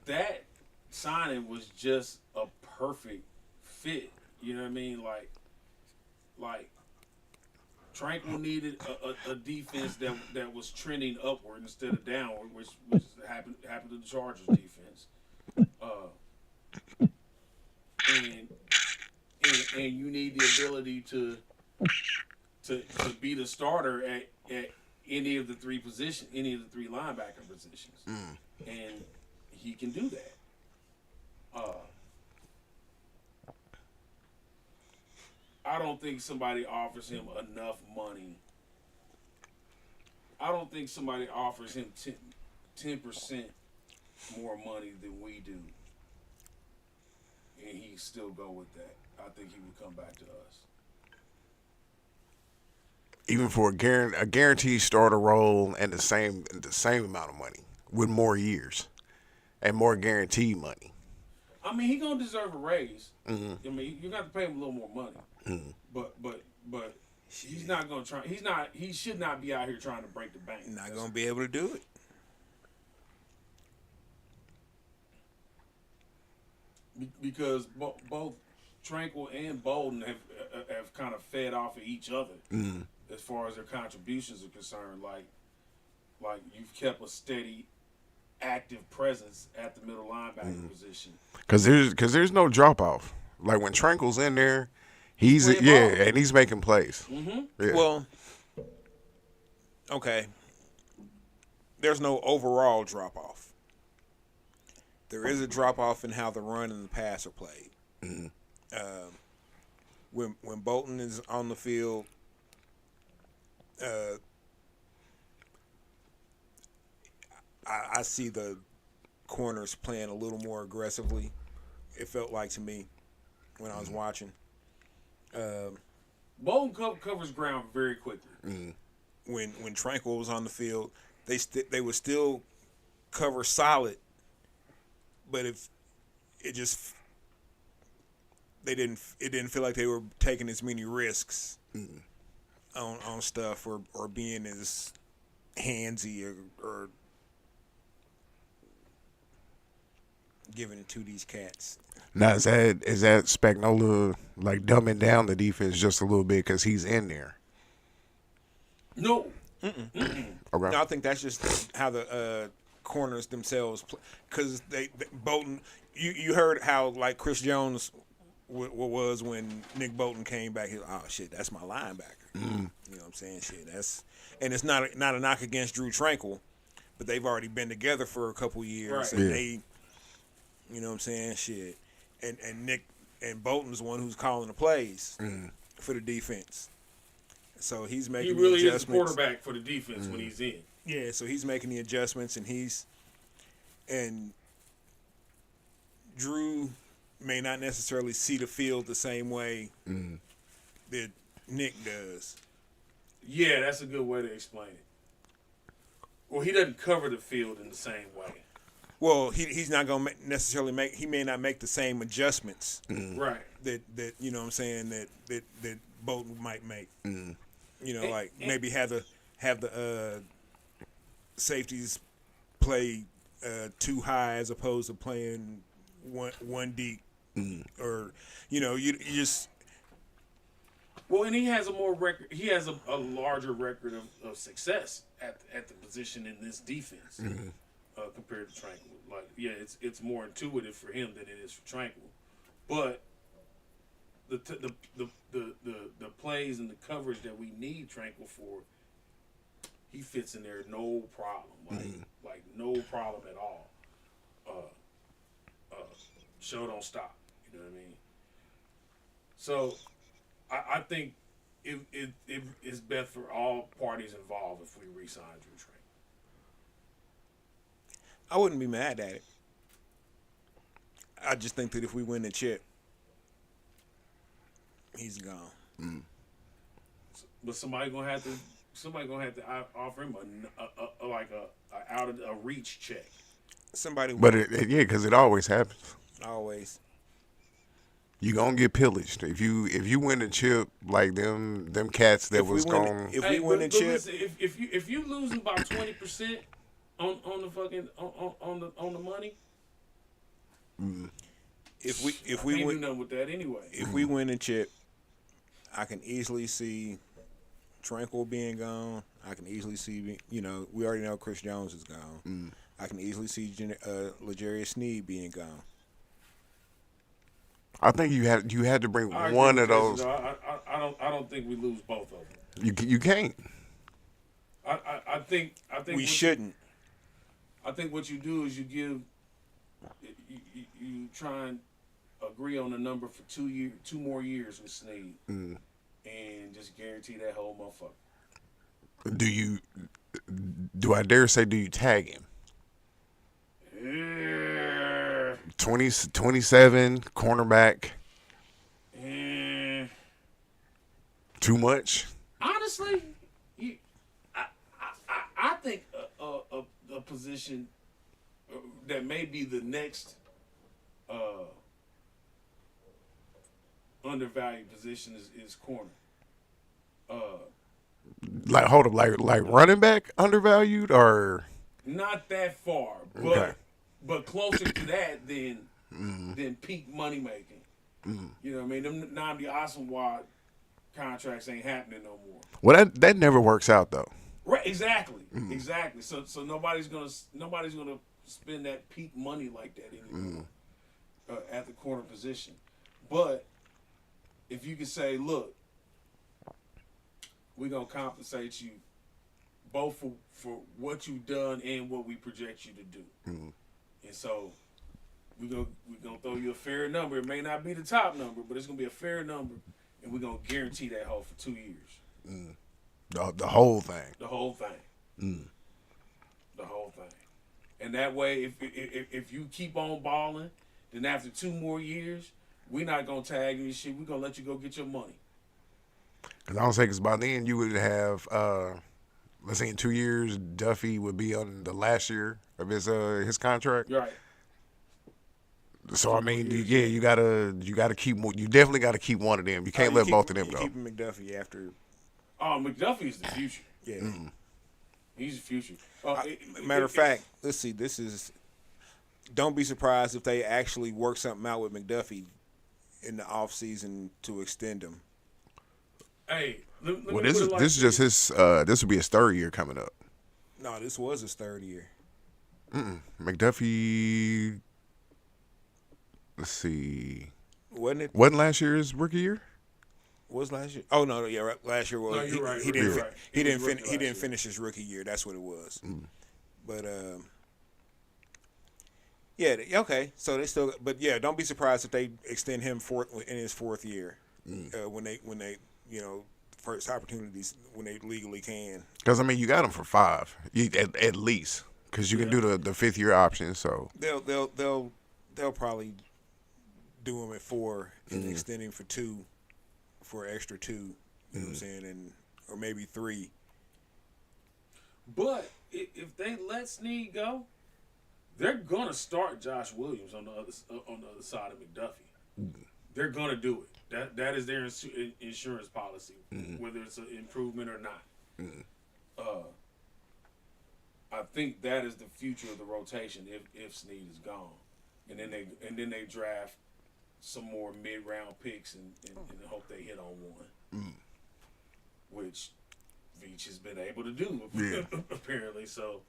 [SPEAKER 2] that signing was just a perfect fit. You know what I mean? Like Tranquil needed a defense that was trending upward instead of downward, which happened to the Chargers defense. And you need the ability to be the starter at any of the three linebacker positions, and he can do that. I don't think somebody offers him enough money. I don't think somebody offers him 10% more money than we do, and he still go with that. I think he would come back to us.
[SPEAKER 1] Even for a guaranteed starter role and the same amount of money with more years and more guaranteed money.
[SPEAKER 2] I mean, he gonna deserve a raise. I mean, you got to pay him a little more money. But he's not gonna try. He should not be out here trying to break the bank.
[SPEAKER 3] Not gonna be able to do it.
[SPEAKER 2] Because both Tranquil and Bolden have kind of fed off of each other. as far as their contributions are concerned. Like you've kept a steady, active presence at the middle linebacker position.
[SPEAKER 1] Because there's no drop off. Like when Tranquil's in there, he's
[SPEAKER 2] playing
[SPEAKER 1] yeah,
[SPEAKER 2] ball.
[SPEAKER 1] and he's making plays.
[SPEAKER 2] Mm-hmm.
[SPEAKER 1] Yeah.
[SPEAKER 3] Well, okay. There's no overall drop off. There is a drop off in how the run and the pass are played. When Bolton is on the field, I see the corners playing a little more aggressively. It felt like to me when I was watching.
[SPEAKER 2] Bolton covers ground very quickly.
[SPEAKER 3] When Tranquil was on the field, they would still cover solid, but if it just it didn't feel like they were taking as many risks on stuff or being as handsy or giving it to these cats.
[SPEAKER 1] Now is that Spagnola like dumbing down the defense just a little bit because he's in there?
[SPEAKER 2] No.
[SPEAKER 1] Okay.
[SPEAKER 3] No, I think that's just how the corners themselves play. Because Bolton, you heard how like Chris Jones what was when Nick Bolton came back. He was, oh shit, that's my linebacker. You know what I'm saying? Shit, and it's not a knock against Drew Tranquil, but they've already been together for a couple years,
[SPEAKER 2] Right.
[SPEAKER 3] and they, you know what I'm saying? Shit, and Nick and Bolton's the one who's calling the plays for the defense. So he's making
[SPEAKER 2] He really
[SPEAKER 3] the
[SPEAKER 2] is the
[SPEAKER 3] adjustments.
[SPEAKER 2] quarterback for the defense when he's in.
[SPEAKER 3] Yeah, so he's making the adjustments, and Drew may not necessarily see the field the same way that Nick does.
[SPEAKER 2] Yeah, that's a good way to explain it. Well, he doesn't cover the field in the same way.
[SPEAKER 3] Well, he's not going to necessarily make. He may not make the same adjustments
[SPEAKER 2] Right.
[SPEAKER 3] that you know what I'm saying that Bolton might make. You know, like maybe have the safeties play too high as opposed to playing one deep, or you know you just.
[SPEAKER 2] Well, and he has a more record. He has a larger record of success at the position in this defense compared to Tranquil. Like, yeah, it's more intuitive for him than it is for Tranquil, but the plays and the coverage that we need Tranquil for, he fits in there no problem. Like no problem at all. Show don't stop. You know what I mean? So. I think it's best for all parties involved if we re-sign Drew Tranquil.
[SPEAKER 3] I wouldn't be mad at it. I just think that if we win the chip, he's gone.
[SPEAKER 2] But somebody gonna have to offer him a out of a reach check.
[SPEAKER 3] Somebody,
[SPEAKER 1] But because it always happens.
[SPEAKER 3] always.
[SPEAKER 1] You gonna get pillaged if you win the chip like them cats that
[SPEAKER 3] If we
[SPEAKER 1] was
[SPEAKER 3] win-
[SPEAKER 1] going.
[SPEAKER 3] if we win the chip,
[SPEAKER 2] listen, if you losing by 20% on the fucking on the money,
[SPEAKER 3] if we
[SPEAKER 2] can't do
[SPEAKER 3] win,
[SPEAKER 2] nothing with that anyway.
[SPEAKER 3] if we win the chip, I can easily see Tranquil being gone. I can easily see, you know, we already know Chris Jones is gone. I can easily see L'Jarius Sneed being gone.
[SPEAKER 1] I think you had to bring
[SPEAKER 2] I agree
[SPEAKER 1] one
[SPEAKER 2] with
[SPEAKER 1] of
[SPEAKER 2] Jason,
[SPEAKER 1] those.
[SPEAKER 2] though. I don't think we lose both of them.
[SPEAKER 1] You can't.
[SPEAKER 2] I think
[SPEAKER 3] We shouldn't.
[SPEAKER 2] I think what you do is you try and agree on a number for 2 more years with Snead, and just guarantee that whole motherfucker.
[SPEAKER 1] Do I dare say, do you tag him?
[SPEAKER 2] Yeah.
[SPEAKER 1] 27, cornerback. Too much?
[SPEAKER 2] Honestly, I think a position that may be the next undervalued position is corner.
[SPEAKER 1] Like hold up, like running back undervalued or
[SPEAKER 2] Not that far, but
[SPEAKER 1] Okay.
[SPEAKER 2] but closer to that than peak money making. You know what I mean? Them Nnamdi Asomugha contracts ain't happening no more.
[SPEAKER 1] Well, that never works out though.
[SPEAKER 2] Right, exactly, exactly. So nobody's gonna spend that peak money like that anymore at the corner position. But if you can say, look, we're gonna compensate you both for what you've done and what we project you to do, and so we're gonna throw you a fair number. It may not be the top number, but it's gonna be a fair number, and we're gonna guarantee that hoe for 2 years.
[SPEAKER 1] The whole thing.
[SPEAKER 2] The whole thing. The whole thing. And that way, if you keep on balling, then after 2 more years, we're not gonna tag you and shit. We're gonna let you go get your money.
[SPEAKER 1] Because I don't say, because by then you would have, let's say in 2 years, Duffy would be on the last year of his contract.
[SPEAKER 2] Right.
[SPEAKER 1] So I mean, yeah, you gotta keep. You definitely gotta keep one of them. You can't let both of them go.
[SPEAKER 3] Keeping McDuffie after.
[SPEAKER 2] Oh, McDuffie's the future.
[SPEAKER 3] Yeah.
[SPEAKER 2] He's the future.
[SPEAKER 3] Matter of fact, let's see. This is. Don't be surprised if they actually work something out with McDuffie in the offseason to extend him.
[SPEAKER 2] Hey, let
[SPEAKER 1] Well,
[SPEAKER 2] me
[SPEAKER 1] this
[SPEAKER 2] put
[SPEAKER 1] is
[SPEAKER 2] it like
[SPEAKER 1] this is just his. This would be his third year coming up.
[SPEAKER 3] No, this was his third year.
[SPEAKER 1] McDuffie. Let's see.
[SPEAKER 3] Wasn't it?
[SPEAKER 1] Wasn't last year's rookie year?
[SPEAKER 3] Was last year? Oh no, yeah, right. Last year was.
[SPEAKER 2] No, you're right.
[SPEAKER 3] He didn't.
[SPEAKER 2] You're right.
[SPEAKER 3] He
[SPEAKER 2] He
[SPEAKER 3] didn't.
[SPEAKER 2] was rookie
[SPEAKER 3] He
[SPEAKER 2] last
[SPEAKER 3] didn't
[SPEAKER 2] year.
[SPEAKER 3] finish his rookie year. That's what it was. But yeah. Okay. So they still. But yeah, don't be surprised if they extend him in his fourth year. When they first opportunities when they legally can.
[SPEAKER 1] Because I mean, you got him for 5, at least. Because you can do the 5th year option. So
[SPEAKER 3] They'll probably do him at 4 and extend him for 2, for extra 2. You know what I'm saying, or maybe 3.
[SPEAKER 2] But if they let Snead go, they're gonna start Josh Williams on the other side of McDuffie. They're gonna do it. That is their insurance policy, whether it's an improvement or not. I think that is the future of the rotation if Snead is gone, and then they draft some more mid-round picks and hope they hit on one, which Veach has been able to do apparently. So,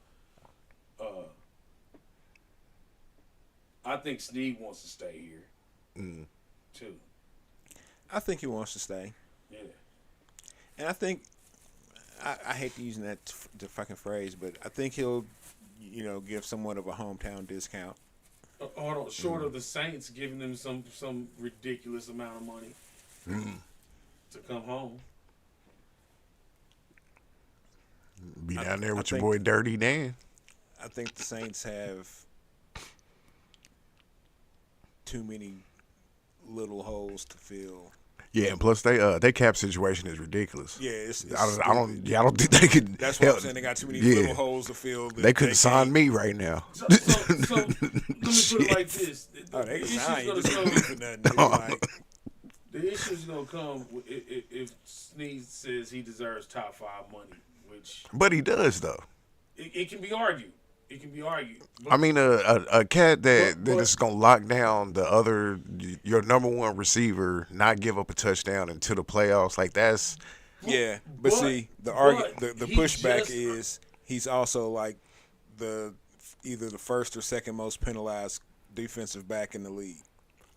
[SPEAKER 2] I think Snead wants to stay here too.
[SPEAKER 3] I think he wants to stay.
[SPEAKER 2] Yeah.
[SPEAKER 3] And I think I hate using that the fucking phrase, but I think he'll, give somewhat of a hometown discount.
[SPEAKER 2] Hold on, short of the Saints giving them some ridiculous amount of money to come home.
[SPEAKER 1] be down there with
[SPEAKER 3] I
[SPEAKER 1] your
[SPEAKER 3] think-
[SPEAKER 1] boy Dirty Dan.
[SPEAKER 3] I think the Saints have too many little holes to fill.
[SPEAKER 1] Yeah, and plus they cap situation is ridiculous.
[SPEAKER 3] Yeah, it's
[SPEAKER 1] I don't think they could.
[SPEAKER 3] That's what I'm saying. They got too many little holes to fill.
[SPEAKER 1] They couldn't sign me right now.
[SPEAKER 2] So let me put it like this:
[SPEAKER 3] Oh, they
[SPEAKER 2] the
[SPEAKER 3] can sign you.
[SPEAKER 2] issue's
[SPEAKER 3] Just
[SPEAKER 2] gonna
[SPEAKER 3] don't
[SPEAKER 2] come.
[SPEAKER 3] do nothing. It's like,
[SPEAKER 2] The issue's gonna come if Snead says he deserves top 5 money, which
[SPEAKER 1] But he does though.
[SPEAKER 2] it can be argued. It can be argued. But,
[SPEAKER 1] I mean, a cat that
[SPEAKER 2] But-
[SPEAKER 1] is gonna lock down your number 1 receiver, not give up a touchdown until the playoffs. Like that's
[SPEAKER 3] yeah,
[SPEAKER 2] But-
[SPEAKER 3] but see, the
[SPEAKER 2] he
[SPEAKER 3] pushback
[SPEAKER 2] just-
[SPEAKER 3] is he's also like either the first or second most penalized defensive back in the league.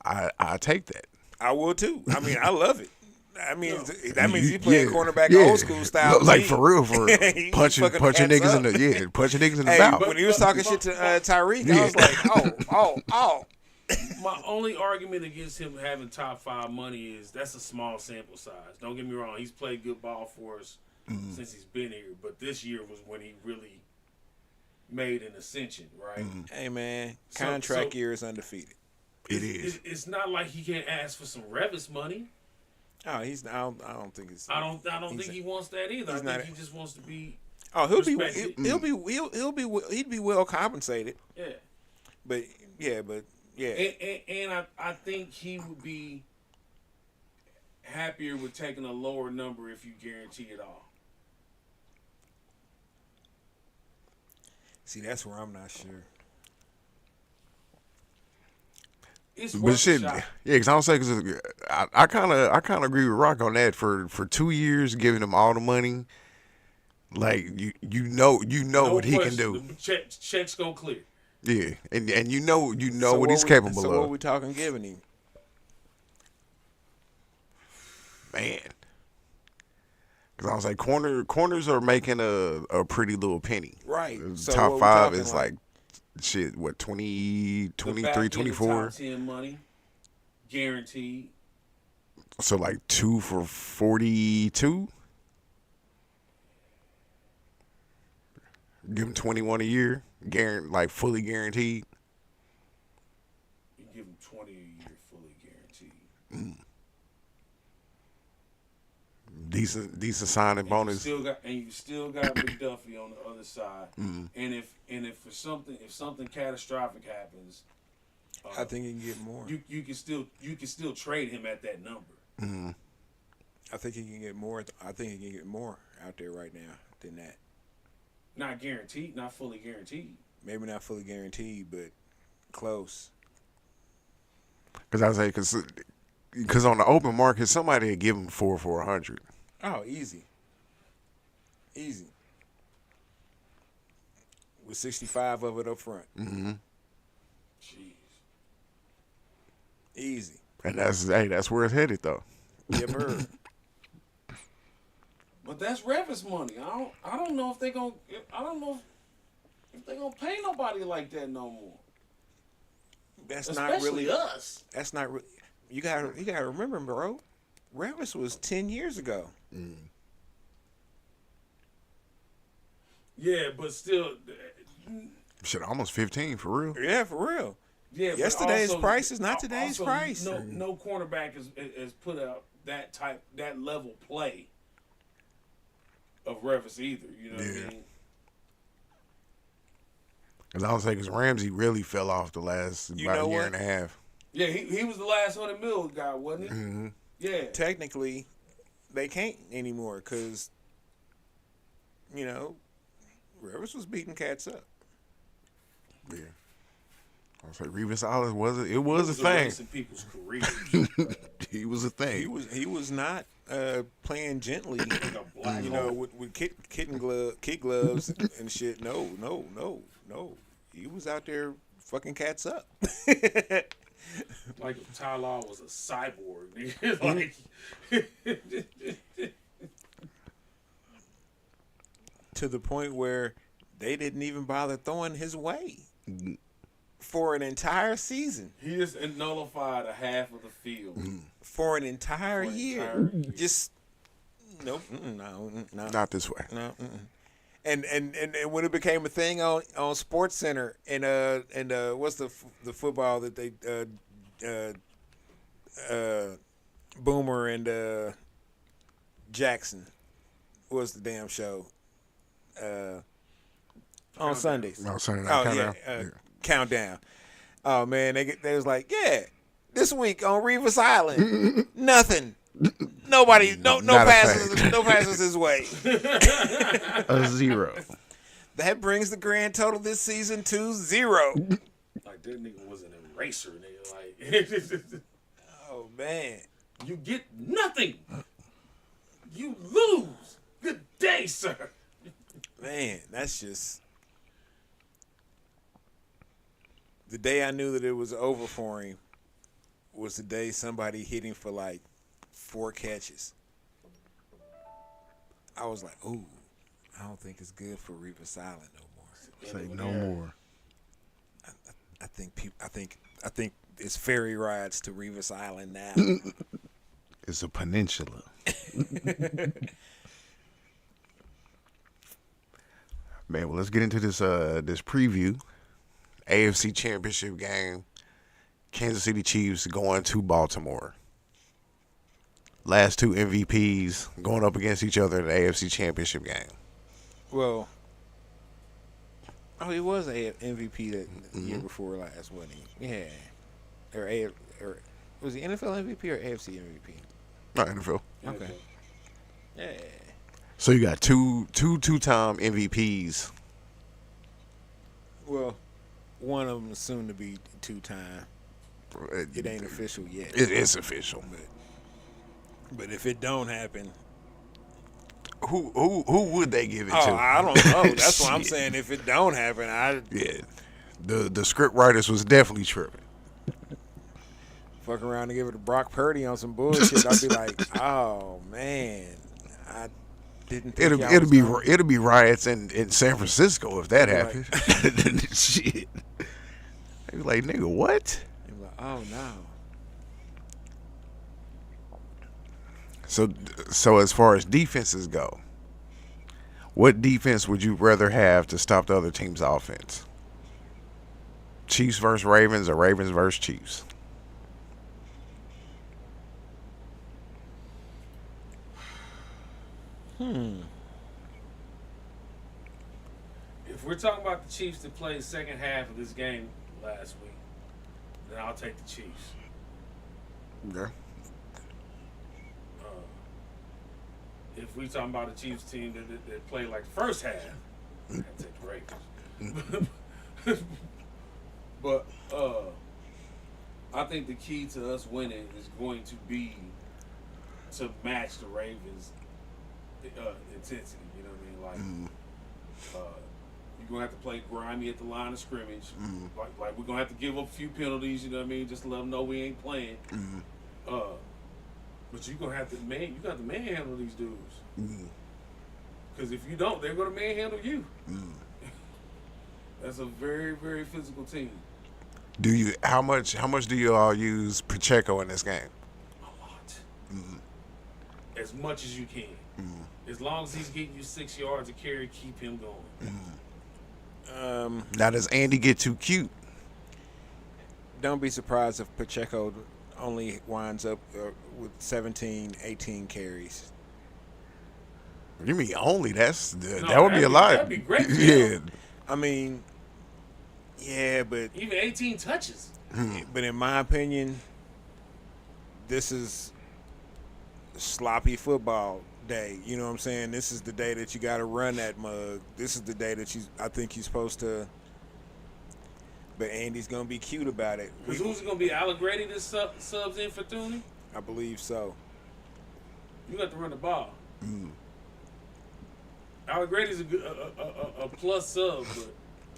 [SPEAKER 1] I take that.
[SPEAKER 3] I will too. I mean, I love it. I mean, that means
[SPEAKER 1] You-
[SPEAKER 3] he playing
[SPEAKER 1] yeah,
[SPEAKER 3] cornerback
[SPEAKER 1] yeah.
[SPEAKER 3] old school style.
[SPEAKER 1] Like
[SPEAKER 3] league.
[SPEAKER 1] for real,
[SPEAKER 3] He
[SPEAKER 1] punching
[SPEAKER 3] fucking
[SPEAKER 1] niggas
[SPEAKER 3] hats
[SPEAKER 1] in the
[SPEAKER 3] up.
[SPEAKER 1] punching niggas in the
[SPEAKER 3] Hey,
[SPEAKER 1] mouth.
[SPEAKER 3] when he was talking shit to Tyreek, I
[SPEAKER 1] Yeah.
[SPEAKER 3] was like, oh.
[SPEAKER 2] My only argument against him having top 5 money is that's a small sample size. Don't get me wrong; he's played good ball for us since he's been here. But this year was when he really made an ascension, right?
[SPEAKER 3] Hey man,
[SPEAKER 2] So-
[SPEAKER 3] contract
[SPEAKER 2] so-
[SPEAKER 3] year is undefeated.
[SPEAKER 1] It is.
[SPEAKER 2] It's not like he can't ask for some Revis money.
[SPEAKER 3] Oh, he's. I don't think it's.
[SPEAKER 2] I don't think he wants that either. I
[SPEAKER 3] he's
[SPEAKER 2] think
[SPEAKER 3] not-
[SPEAKER 2] he just wants to be.
[SPEAKER 3] Oh, he'd be well compensated.
[SPEAKER 2] Yeah.
[SPEAKER 3] But yeah.
[SPEAKER 2] And I think he would be happier with taking a lower number if you guarantee it all.
[SPEAKER 3] See, that's where I'm not sure.
[SPEAKER 2] It's
[SPEAKER 1] But
[SPEAKER 2] worth a
[SPEAKER 1] shit,
[SPEAKER 2] shot.
[SPEAKER 1] yeah, because I don't say because I kind of agree with Rock on that. For 2 years, giving him all the money, like you know
[SPEAKER 2] No
[SPEAKER 1] what he can
[SPEAKER 2] question.
[SPEAKER 1] do.
[SPEAKER 2] The checks gonna clear.
[SPEAKER 1] Yeah, and you know
[SPEAKER 3] So
[SPEAKER 1] what he's
[SPEAKER 3] we,
[SPEAKER 1] capable
[SPEAKER 3] so what
[SPEAKER 1] of,
[SPEAKER 3] we talking giving him?
[SPEAKER 1] man. Because I was like, corners are making a pretty little penny.
[SPEAKER 3] Right. So
[SPEAKER 1] Top
[SPEAKER 3] what we
[SPEAKER 1] five
[SPEAKER 3] talking
[SPEAKER 1] is like shit. What 20,
[SPEAKER 2] The
[SPEAKER 1] 23,
[SPEAKER 2] back end
[SPEAKER 1] 24?
[SPEAKER 2] top 10 money, guaranteed.
[SPEAKER 1] So like 2 for 42. Give him 21 a year, like fully guaranteed.
[SPEAKER 2] You give him 20 a year, fully guaranteed.
[SPEAKER 1] Decent signing bonus.
[SPEAKER 2] You still got McDuffie on the other side. And if something catastrophic happens,
[SPEAKER 3] I think he can get more.
[SPEAKER 2] you can still trade him at that number.
[SPEAKER 3] I think he can get more. I think he can get more out there right now than that.
[SPEAKER 2] Not guaranteed, not fully guaranteed.
[SPEAKER 3] Maybe not fully guaranteed, but close.
[SPEAKER 1] Because I was like, because on the open market, somebody would give him 4 for 100.
[SPEAKER 3] Oh, easy. Easy. With 65 of it up front.
[SPEAKER 1] Mm-hmm.
[SPEAKER 2] Jeez.
[SPEAKER 3] Easy.
[SPEAKER 1] And that's where it's headed though.
[SPEAKER 3] Yep, heard.
[SPEAKER 2] But that's Revis money. I don't know if they gonna pay nobody like that no more.
[SPEAKER 3] That's
[SPEAKER 2] Especially
[SPEAKER 3] not really
[SPEAKER 2] us.
[SPEAKER 3] That's not really. You gotta remember, bro. Revis was 10 years ago.
[SPEAKER 2] Yeah, but still,
[SPEAKER 1] Shit, almost 15 for real.
[SPEAKER 3] Yeah, for real.
[SPEAKER 2] yeah. but
[SPEAKER 3] Yesterday's
[SPEAKER 2] also-
[SPEAKER 3] price is not today's
[SPEAKER 2] also,
[SPEAKER 3] price.
[SPEAKER 2] No cornerback has put out that level play of Revis either. You know what I
[SPEAKER 1] Yeah.
[SPEAKER 2] mean?
[SPEAKER 1] Because I was like, because Ramsey really fell off the last
[SPEAKER 3] You
[SPEAKER 1] about
[SPEAKER 3] know
[SPEAKER 1] a year
[SPEAKER 3] what?
[SPEAKER 1] and a half.
[SPEAKER 2] Yeah, he was the last $100 million guy, wasn't he?
[SPEAKER 1] Mm-hmm.
[SPEAKER 2] Yeah.
[SPEAKER 3] Technically, they can't anymore because, Revis was beating cats up.
[SPEAKER 1] Yeah. I was like, Revis Island it was a thing.
[SPEAKER 2] erasing people's careers.
[SPEAKER 1] He was a thing.
[SPEAKER 3] He was not playing gently,
[SPEAKER 2] Like a black hole.
[SPEAKER 3] with kid gloves and shit. No. He was out there fucking cats up.
[SPEAKER 2] Like if Tyler was a cyborg, nigga. Like,
[SPEAKER 3] To the point where they didn't even bother throwing his way for an entire season,
[SPEAKER 2] he just nullified a half of the field.
[SPEAKER 3] for an entire
[SPEAKER 2] For an
[SPEAKER 3] year.
[SPEAKER 2] entire year.
[SPEAKER 3] Just nope, no.
[SPEAKER 1] Not this way.
[SPEAKER 3] No, and when it became a thing on Sports Center and what's the football that they Boomer and Jackson, what's the damn show on Sundays?
[SPEAKER 1] No, Sunday
[SPEAKER 3] Oh
[SPEAKER 1] Night
[SPEAKER 3] yeah,
[SPEAKER 1] Countdown.
[SPEAKER 3] Countdown. Oh man, they was like, yeah, this week on Revis Island, nothing. Nobody, no
[SPEAKER 1] Not a
[SPEAKER 3] passes,
[SPEAKER 1] thing.
[SPEAKER 3] no passes his way.
[SPEAKER 1] A 0.
[SPEAKER 3] That brings the grand total this season to 0.
[SPEAKER 2] Like that nigga was an eraser, nigga. Like
[SPEAKER 3] Oh man,
[SPEAKER 2] you get nothing. You lose. Good day, sir.
[SPEAKER 3] man, that's just the day I knew that it was over for him. Was the day somebody hit him for like 4 catches. I was like, ooh, I don't think it's good for Revis Island no more.
[SPEAKER 1] Say no more.
[SPEAKER 3] I think it's ferry rides to Revis Island now.
[SPEAKER 1] It's a peninsula. Man, well, let's get into this preview. AFC Championship game. Kansas City Chiefs going to Baltimore. Last 2 MVPs going up against each other in the AFC Championship game.
[SPEAKER 3] Well, he was a MVP that year before last, wasn't he? Yeah. Or was he NFL MVP or AFC MVP?
[SPEAKER 1] Not NFL.
[SPEAKER 3] Okay. Yeah.
[SPEAKER 1] So you got two-time MVPs.
[SPEAKER 3] Well, one of them is soon to be 2-time. It ain't official yet.
[SPEAKER 1] It's official.
[SPEAKER 3] But if it don't happen,
[SPEAKER 1] Who would they give it to?
[SPEAKER 3] I don't know. That's what I'm
[SPEAKER 1] Shit.
[SPEAKER 3] saying. If it don't happen,
[SPEAKER 1] Yeah, the script writers was definitely tripping.
[SPEAKER 3] fuck around and give it to Brock Purdy on some bullshit. I'd be like, oh man, I didn't think
[SPEAKER 1] It'll be riots in San Francisco if that
[SPEAKER 3] Right.
[SPEAKER 1] happened. Shit, they be like, nigga, what?
[SPEAKER 3] Like, oh no.
[SPEAKER 1] So as far as defenses go, what defense would you rather have to stop the other team's offense? Chiefs versus Ravens or Ravens versus Chiefs?
[SPEAKER 2] If we're talking about the Chiefs that played the second half of this game last week, then I'll take the Chiefs.
[SPEAKER 1] Okay.
[SPEAKER 2] If we're talking about a Chiefs team that played like the first half, I'll take the Ravens. But I think the key to us winning is going to be to match the Ravens' intensity. You know what I mean? Like, you're gonna have to play grimy at the line of scrimmage. Like we're gonna have to give up a few penalties. You know what I mean? Just to let them know we ain't playing. But you're gonna have to you got to manhandle these dudes. Because if you don't, they're gonna manhandle you. That's a very, very physical team.
[SPEAKER 1] Do you how much do you all use Pacheco in this game?
[SPEAKER 2] A lot. As much as you can. As long as he's getting you 6 yards a carry, keep him going.
[SPEAKER 1] Now does Andy get too cute?
[SPEAKER 3] Don't be surprised if Pacheco only winds up with 17, 18 carries.
[SPEAKER 1] You mean only? That would be a
[SPEAKER 2] that'd
[SPEAKER 1] lot.
[SPEAKER 2] that'd be great for
[SPEAKER 1] Yeah.
[SPEAKER 2] him.
[SPEAKER 3] I mean, yeah, but
[SPEAKER 2] Even 18 touches.
[SPEAKER 3] but in my opinion, this is sloppy football day. You know what I'm saying? This is the day that you got to run that mug. This is the day that I think you're supposed to. But Andy's gonna be cute about it.
[SPEAKER 2] Because who's it going to be? Allegretti that subs in for Thuney?
[SPEAKER 3] I believe so.
[SPEAKER 2] You got to run the ball. Allegretti's a plus sub,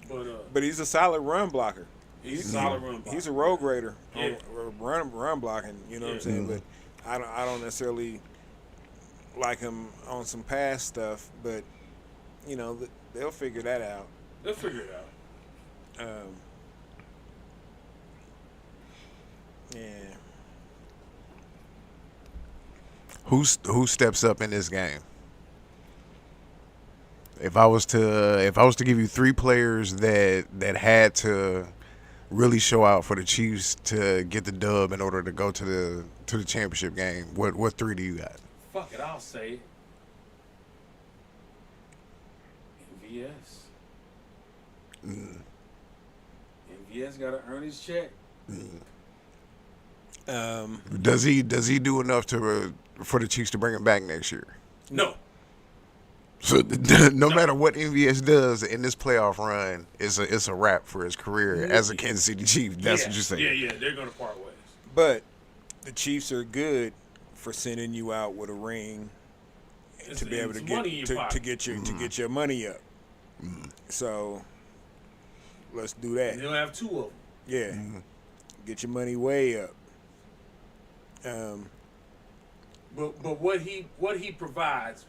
[SPEAKER 2] but
[SPEAKER 3] But he's a solid run blocker.
[SPEAKER 2] he's a solid run blocker.
[SPEAKER 3] He's a road grader.
[SPEAKER 2] Yeah.
[SPEAKER 3] Run blocking. You know what I'm saying? But I don't necessarily like him on some pass stuff. But you know they'll figure that out.
[SPEAKER 2] They'll figure it out.
[SPEAKER 3] Yeah.
[SPEAKER 1] Who steps up in this game? If I was to give you three players that had to really show out for the Chiefs to get the dub in order to go to the championship game, what three do you got?
[SPEAKER 2] Fuck it, I'll say it. MVS. MVS got to earn his check.
[SPEAKER 1] Does he do enough for the Chiefs to bring him back next year?
[SPEAKER 2] No.
[SPEAKER 1] So no matter what MVS does in this playoff run, it's a wrap for his career as a Kansas City Chief. That's what you're saying.
[SPEAKER 2] Yeah, they're going to part ways.
[SPEAKER 3] But the Chiefs are good for sending you out with a ring to be able to get your money up. So let's do that.
[SPEAKER 2] And he'll have two of them.
[SPEAKER 3] Yeah, get your money way up.
[SPEAKER 2] But what he provides,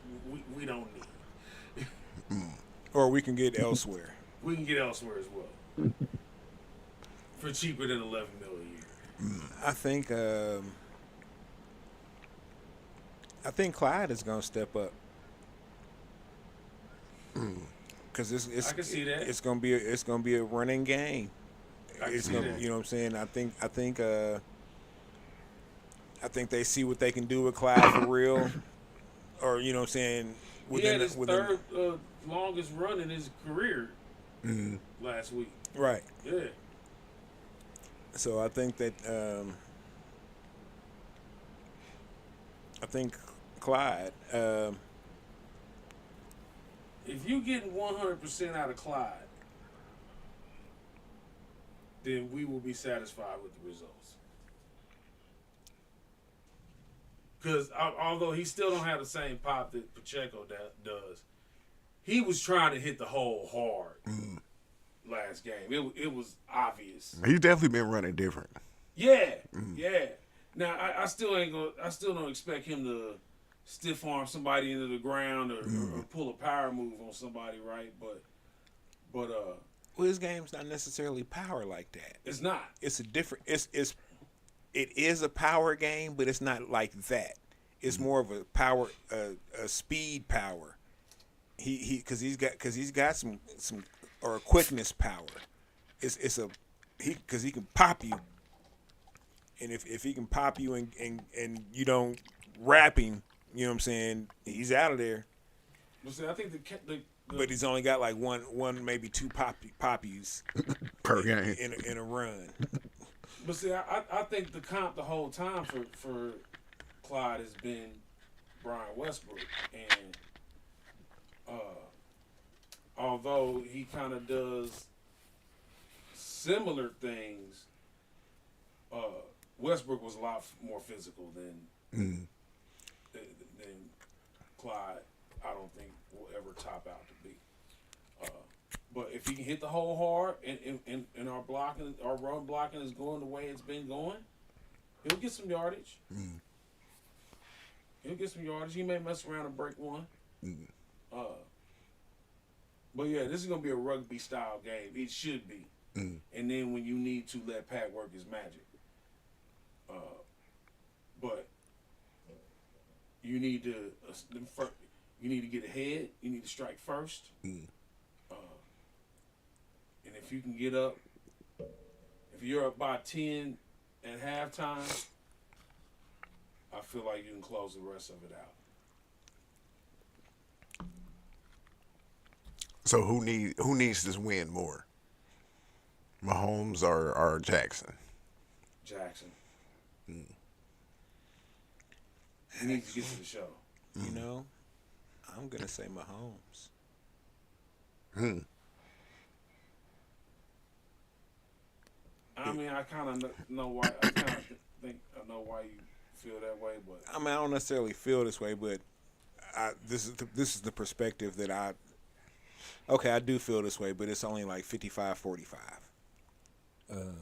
[SPEAKER 2] we don't need.
[SPEAKER 3] Or we can get elsewhere.
[SPEAKER 2] We can get elsewhere as well for cheaper than $11 million a year.
[SPEAKER 3] I think Clyde is going to step up. Because
[SPEAKER 2] I can see that.
[SPEAKER 3] It's going to be a running game.
[SPEAKER 2] I can see that.
[SPEAKER 3] You know what I'm saying? I think they see what they can do with Clyde for real, or you know what I'm saying.
[SPEAKER 2] He had his third longest run in his career last week.
[SPEAKER 3] Right.
[SPEAKER 2] Yeah.
[SPEAKER 3] So I think that Clyde.
[SPEAKER 2] If you getting 100% out of Clyde, then we will be satisfied with the results. Because although he still don't have the same pop that Pacheco does, he was trying to hit the hole hard last game. It was obvious.
[SPEAKER 1] He's definitely been running different.
[SPEAKER 2] Yeah, yeah. Now I still don't expect him to stiff arm somebody into the ground or pull a power move on somebody, right? But
[SPEAKER 3] Well, his game's not necessarily power like that.
[SPEAKER 2] it's not.
[SPEAKER 3] It's a different. It is a power game, but it's not like that. It's more of a power, a speed power. Because he's got some or a quickness power. Because he can pop you, and if he can pop you and you don't wrap him, you know what I'm saying, he's out of there.
[SPEAKER 2] But see, I think
[SPEAKER 3] But he's only got like one maybe two poppies
[SPEAKER 1] Per game.
[SPEAKER 3] in a run.
[SPEAKER 2] But see, I think the comp the whole time for Clyde has been Brian Westbrook, and although he kind of does similar things, Westbrook was a lot more physical than Clyde. I don't think will ever top out to be. But if he can hit the hole hard and our run blocking is going the way it's been going, he'll get some yardage. He'll get some yardage. He may mess around and break one. But yeah, this is gonna be a rugby style game. It should be. And then when you need to let Pat work his magic. But you need to get ahead. You need to strike first. And if you can get up, if you're up by 10 at halftime, I feel like you can close the rest of it out.
[SPEAKER 1] So who needs this win more? Mahomes or Jackson?
[SPEAKER 2] Jackson. He needs to get to the show.
[SPEAKER 3] You know, I'm gonna say Mahomes.
[SPEAKER 2] I mean, I kind of know why. I kind of think I know why you feel that way, but
[SPEAKER 3] I mean, I don't necessarily feel this way, but this is the perspective that I do feel this way, but it's only like 55-45. And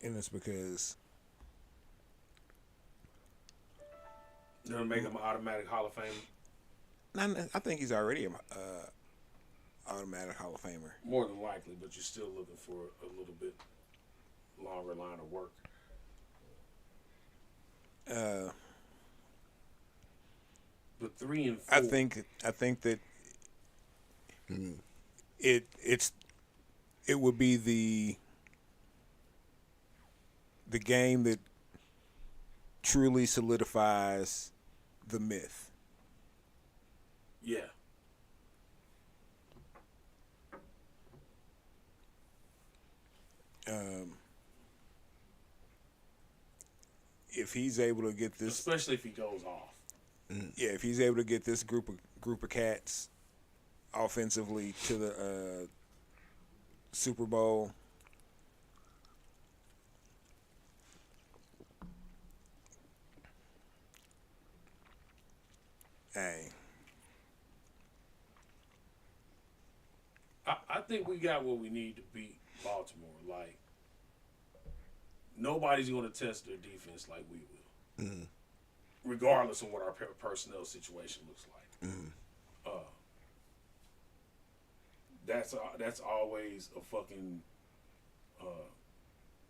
[SPEAKER 3] it's because
[SPEAKER 2] they'll make him an automatic Hall of Famer.
[SPEAKER 3] I think he's already a automatic Hall of Famer.
[SPEAKER 2] More than likely, but you're still looking for a little bit longer line of work. But 3 and 4.
[SPEAKER 3] I think that it would be the game that truly solidifies the myth.
[SPEAKER 2] Yeah.
[SPEAKER 3] If he's able to get this,
[SPEAKER 2] Especially if he goes off.
[SPEAKER 3] yeah, if he's able to get this group of cats offensively to the Super Bowl, hey,
[SPEAKER 2] I think we got what we need to beat Baltimore. Like, nobody's going to test their defense like we will, regardless of what our personnel situation looks like. That's always a fucking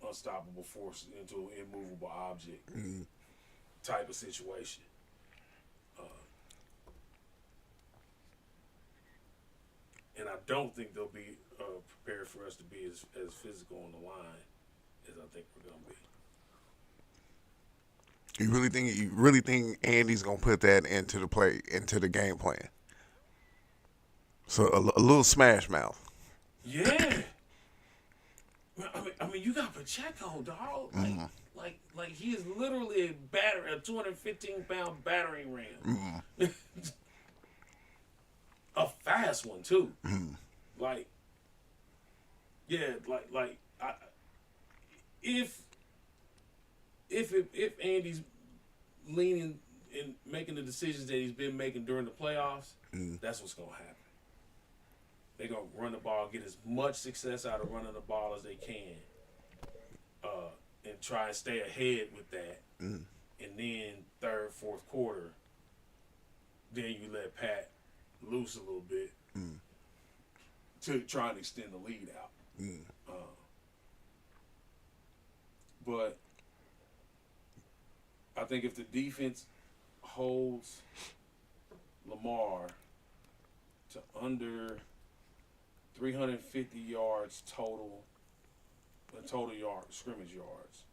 [SPEAKER 2] unstoppable force into an immovable object type of situation. And I don't think they'll be prepared for us to be as physical on the line as I think we're gonna be.
[SPEAKER 1] You really think Andy's gonna put that into the game plan? So a little smash mouth.
[SPEAKER 2] Yeah. I mean, you got Pacheco, dog. Like he is literally a 215-pound battering ram. A fast one too. Like, Yeah, if if Andy's leaning and making the decisions that he's been making during the playoffs, that's what's gonna happen. They're gonna run the ball, get as much success out of running the ball as they can, and try and stay ahead with that. And then third, fourth quarter, then you let Pat loose a little bit to try and extend the lead out. But I think if the defense holds Lamar to under 350 yards total, scrimmage yards,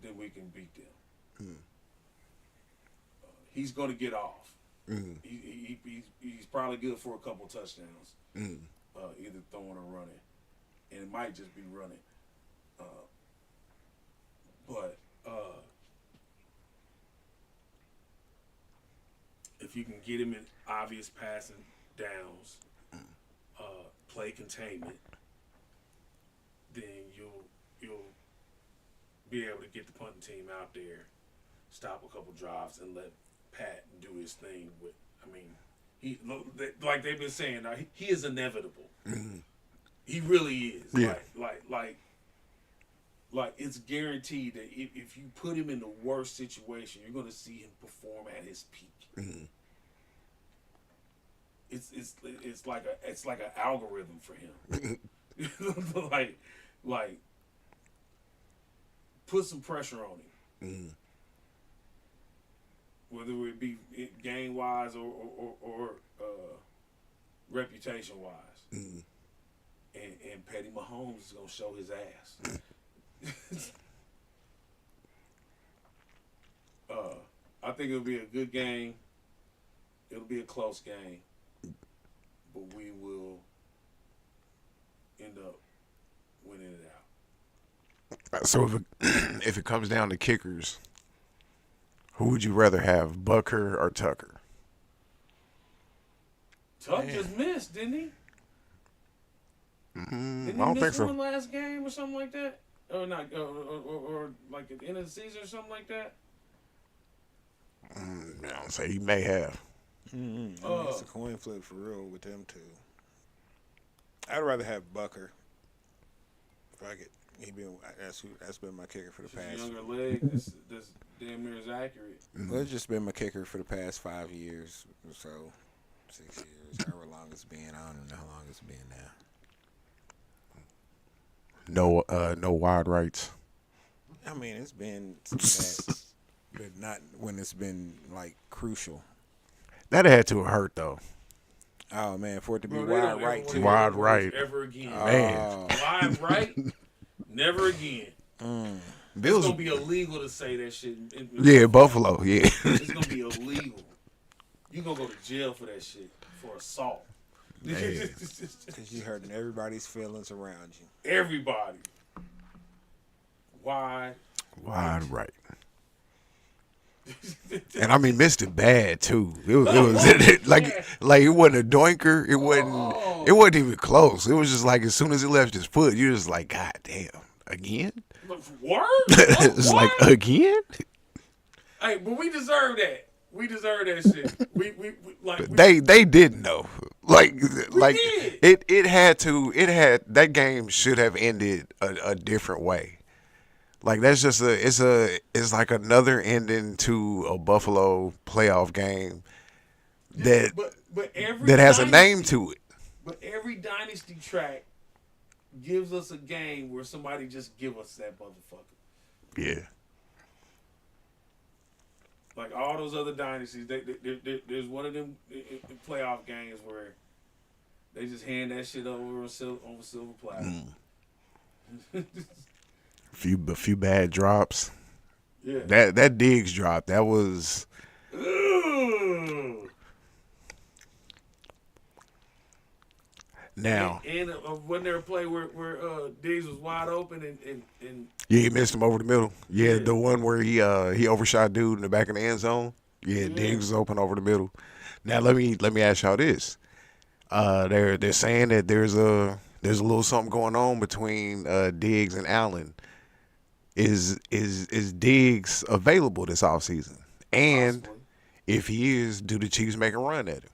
[SPEAKER 2] then we can beat them. He's going to get off. He's probably good for a couple touchdowns, either throwing or running, and it might just be running. But if you can get him in obvious passing downs, play containment, then you'll be able to get the punting team out there, stop a couple drives, and let Pat do his thing. He like they've been saying, he is inevitable. He really is.
[SPEAKER 1] Yeah.
[SPEAKER 2] Like it's guaranteed that if you put him in the worst situation, you're going to see him perform at his peak. It's like an algorithm for him. like put some pressure on him, whether it be game wise or reputation wise. And Patty Mahomes is gonna show his ass. I think it'll be a good game. It'll be a close game, but we will end up winning it out.
[SPEAKER 1] So if it comes down to kickers, who would you rather have, Bucker or Tucker?
[SPEAKER 2] Tuck just missed, didn't he? Didn't he
[SPEAKER 1] I don't
[SPEAKER 2] miss
[SPEAKER 1] think so.
[SPEAKER 2] one last game or something like that? Or not? Or like at the end of the season or something like that?
[SPEAKER 1] I'll say he may have.
[SPEAKER 3] It's a coin flip for real with them two. I'd rather have Bucker. Fuck it. That's been my kicker for the
[SPEAKER 2] Just
[SPEAKER 3] past.
[SPEAKER 2] younger leg. That's damn near as accurate.
[SPEAKER 3] Well, it's just been my kicker for the past 5 years or so, 6 years, however long it's been. I don't even know how long it's been now.
[SPEAKER 1] No wide rights.
[SPEAKER 3] I mean, it's been some of that, but not when it's been like crucial.
[SPEAKER 1] That had to have hurt though.
[SPEAKER 3] Oh man, for it to be
[SPEAKER 2] Bro, they
[SPEAKER 3] wide
[SPEAKER 2] don't
[SPEAKER 3] right
[SPEAKER 2] ever
[SPEAKER 3] too.
[SPEAKER 2] wanna
[SPEAKER 1] Wide
[SPEAKER 2] hear
[SPEAKER 1] right.
[SPEAKER 2] ever again.
[SPEAKER 1] Man.
[SPEAKER 2] Wide right, never again. It's
[SPEAKER 1] Bills.
[SPEAKER 2] gonna be illegal to say that shit.
[SPEAKER 1] Yeah, Buffalo. Yeah.
[SPEAKER 2] It's gonna be illegal. You gonna go to jail for that shit, for assault.
[SPEAKER 3] Because you hurting everybody's feelings around you.
[SPEAKER 2] Everybody. Wide
[SPEAKER 1] right. And I mean, missed it bad too. It was like it wasn't a doinker. It wasn't even close. It was just like as soon as it left his foot, you're just like, God damn, again?
[SPEAKER 2] Word?
[SPEAKER 1] It's like again.
[SPEAKER 2] Hey, but we deserve that. We deserve that shit.
[SPEAKER 1] They didn't know. Like
[SPEAKER 2] did.
[SPEAKER 1] it had that game should have ended a different way. Like that's just it's like another ending to a Buffalo playoff game that
[SPEAKER 2] but every
[SPEAKER 1] that has a
[SPEAKER 2] dynasty-
[SPEAKER 1] name to it.
[SPEAKER 2] But every dynasty track gives us a game where somebody just give us that motherfucker.
[SPEAKER 1] Yeah.
[SPEAKER 2] Like all those other dynasties, there's one of them in playoff games where they just hand that shit over on silver platter.
[SPEAKER 1] A few bad drops.
[SPEAKER 2] Yeah.
[SPEAKER 1] That Diggs drop, that was
[SPEAKER 2] Ooh.
[SPEAKER 1] now.
[SPEAKER 2] And wasn't there a play where Diggs was wide open and
[SPEAKER 1] Yeah, he missed him over the middle. Yeah,
[SPEAKER 2] Yeah.
[SPEAKER 1] the one where he overshot dude in the back of the end zone. Yeah, Diggs was open over the middle. Now let me ask y'all this. They're saying that there's a little something going on between Diggs and Allen. Is Diggs available this offseason? And
[SPEAKER 2] Possibly.
[SPEAKER 1] if he is, do the Chiefs make a run at him?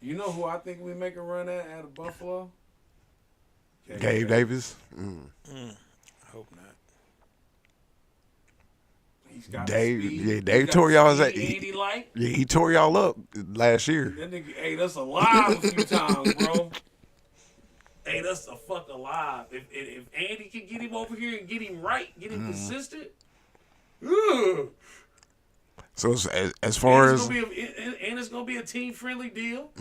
[SPEAKER 2] You know who I think we make a run at out of Buffalo?
[SPEAKER 1] Gabe Davis.
[SPEAKER 3] I hope not.
[SPEAKER 2] He's got
[SPEAKER 1] Dave,
[SPEAKER 2] the speed.
[SPEAKER 1] yeah,
[SPEAKER 2] He's
[SPEAKER 1] Dave
[SPEAKER 2] got
[SPEAKER 1] tore
[SPEAKER 2] the
[SPEAKER 1] y'all.
[SPEAKER 2] speed Andy like.
[SPEAKER 1] Yeah, he tore y'all up last year.
[SPEAKER 2] That nigga ate us alive a few times, bro. Ate us a fuck alive. If Andy can get him over here and get him right, get him consistent. Ugh.
[SPEAKER 1] So as far as
[SPEAKER 2] It's gonna be a team friendly deal.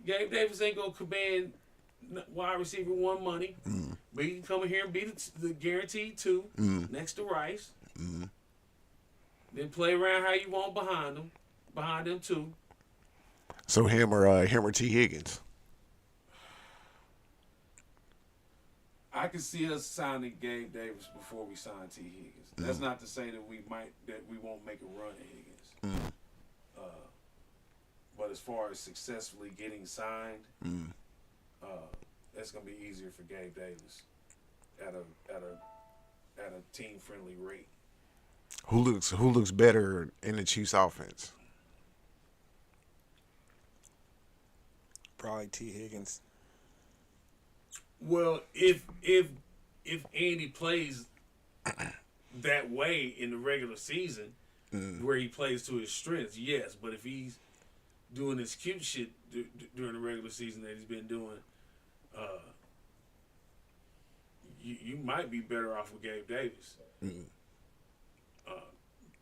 [SPEAKER 2] Gabe Davis ain't gonna command wide receiver one money, but he can come in here and be the guaranteed two next to Rice. Then play around how you want behind them too.
[SPEAKER 1] so him or T Higgins.
[SPEAKER 2] I can see us signing Gabe Davis before we sign T Higgins. That's not to say that we won't make a run at Higgins. But as far as successfully getting signed, that's gonna be easier for Gabe Davis at a team friendly rate.
[SPEAKER 1] Who looks better in the Chiefs offense?
[SPEAKER 3] Probably T. Higgins.
[SPEAKER 2] Well, if Andy plays that way in the regular season, where he plays to his strengths, yes. But if he's doing this cute shit during the regular season that he's been doing, you might be better off with Gabe Davis.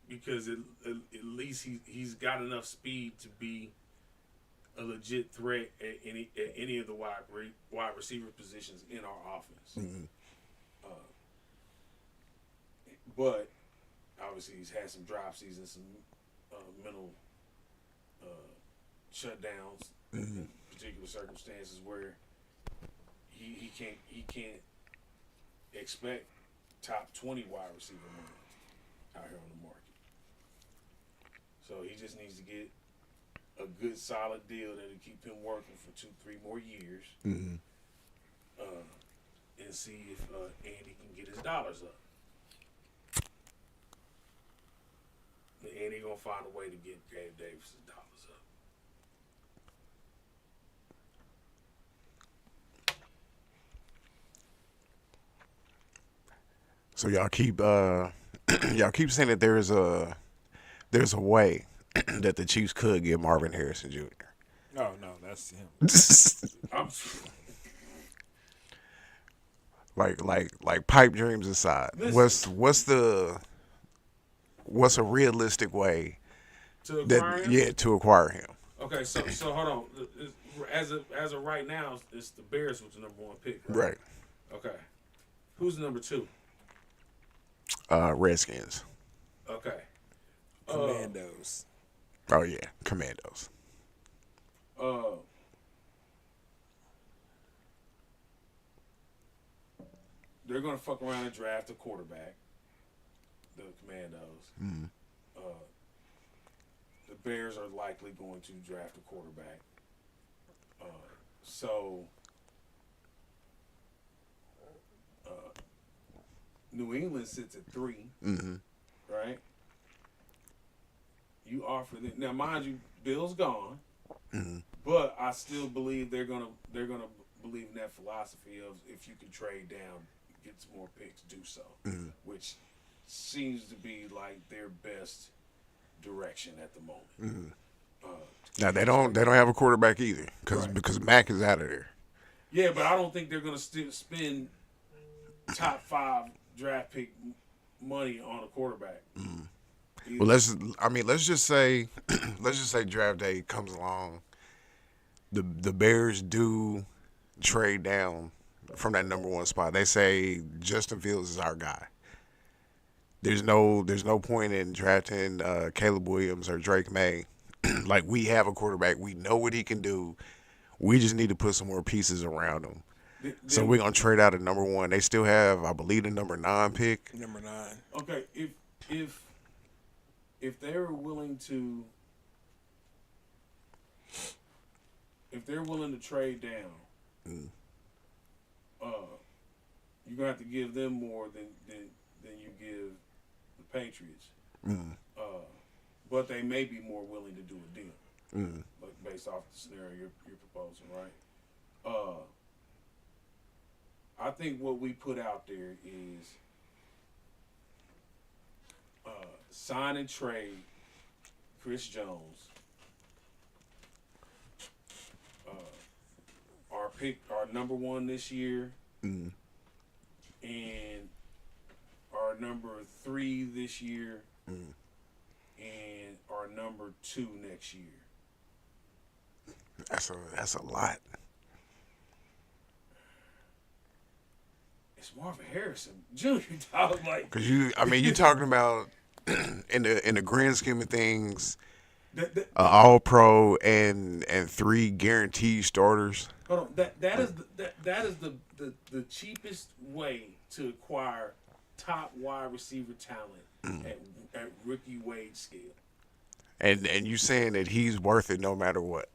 [SPEAKER 2] Because at least he's got enough speed to be a legit threat at any of the wide receiver positions in our offense. But obviously he's had some drop seasons, some mental shutdowns, in particular circumstances where he can't expect top 20 wide receiver money out here on the market. So he just needs to get a good solid deal that'll keep him working for 2-3 more years, and see if Andy can get his dollars up. And Andy gonna find a way to get Gabe Davis' dollars up.
[SPEAKER 1] So y'all keep saying that there's a way that the Chiefs could get Marvin Harrison Jr.
[SPEAKER 3] Oh no, that's him.
[SPEAKER 1] like pipe dreams aside.
[SPEAKER 2] Listen.
[SPEAKER 1] What's a realistic way
[SPEAKER 2] To acquire him?
[SPEAKER 1] to acquire him?
[SPEAKER 2] Okay, so hold on. As of right now, it's the Bears with the number 1 pick.
[SPEAKER 1] Right.
[SPEAKER 2] Okay. Who's the number 2?
[SPEAKER 1] Redskins.
[SPEAKER 2] Okay.
[SPEAKER 3] Commandos.
[SPEAKER 1] Oh yeah, Commandos.
[SPEAKER 2] They're gonna fuck around and draft a quarterback. The Commandos. The Bears are likely going to draft a quarterback. New England sits at 3, right? You offer them now, mind you, Bill's gone, but I still believe they're gonna believe in that philosophy of if you can trade down, get some more picks, do so, which seems to be like their best direction at the moment.
[SPEAKER 1] Now they don't have a quarterback either because Mac is out of there.
[SPEAKER 2] Yeah, but I don't think they're gonna still spend top 5 draft pick money on a quarterback.
[SPEAKER 1] Well, let's just say draft day comes along. The Bears do trade down from that number 1 spot. They say Justin Fields is our guy. There's no point in drafting Caleb Williams or Drake May. Like, we have a quarterback. We know what he can do. We just need to put some more pieces around him. So we're gonna trade out at number 1. They still have, I believe, the number 9 pick.
[SPEAKER 3] Number 9.
[SPEAKER 2] Okay, if they were willing to, if they're willing to trade down, you're gonna have to give them more than you give the Patriots. But they may be more willing to do a deal, like based off the scenario you're proposing, right? I think what we put out there is sign and trade Chris Jones. Our number one this year, and our number 3 this year, and our number 2 next year.
[SPEAKER 1] That's a lot.
[SPEAKER 2] It's Marvin Harrison Jr. Dog, like,
[SPEAKER 1] Cause you talking about in the grand scheme of things, all pro and 3 guaranteed starters.
[SPEAKER 2] hold on, that is the cheapest way to acquire top wide receiver talent at rookie wage scale.
[SPEAKER 1] And you saying that he's worth it no matter what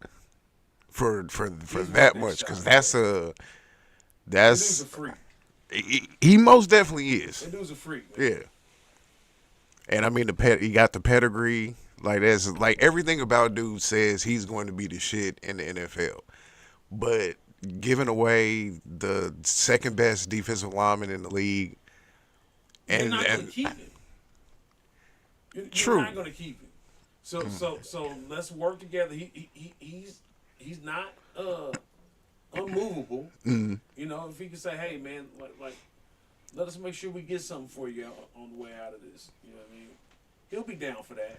[SPEAKER 1] for
[SPEAKER 2] He's
[SPEAKER 1] that
[SPEAKER 2] worth
[SPEAKER 1] much?
[SPEAKER 2] that
[SPEAKER 1] Because
[SPEAKER 2] shot, That dude's a freak.
[SPEAKER 1] he most definitely is.
[SPEAKER 2] That dude's a freak, man.
[SPEAKER 1] Yeah. And I mean he got the pedigree. Like that's like everything about dude says he's going to be the shit in the NFL. But giving away the second best defensive lineman in the league,
[SPEAKER 2] You're not going to keep him.
[SPEAKER 1] True.
[SPEAKER 2] You're not going to keep him. So let's work together. He's not unmovable. You know, if he can say, "Hey, man, like, let us make sure we get something for you on the way out of this." You know what I mean? He'll be down for that.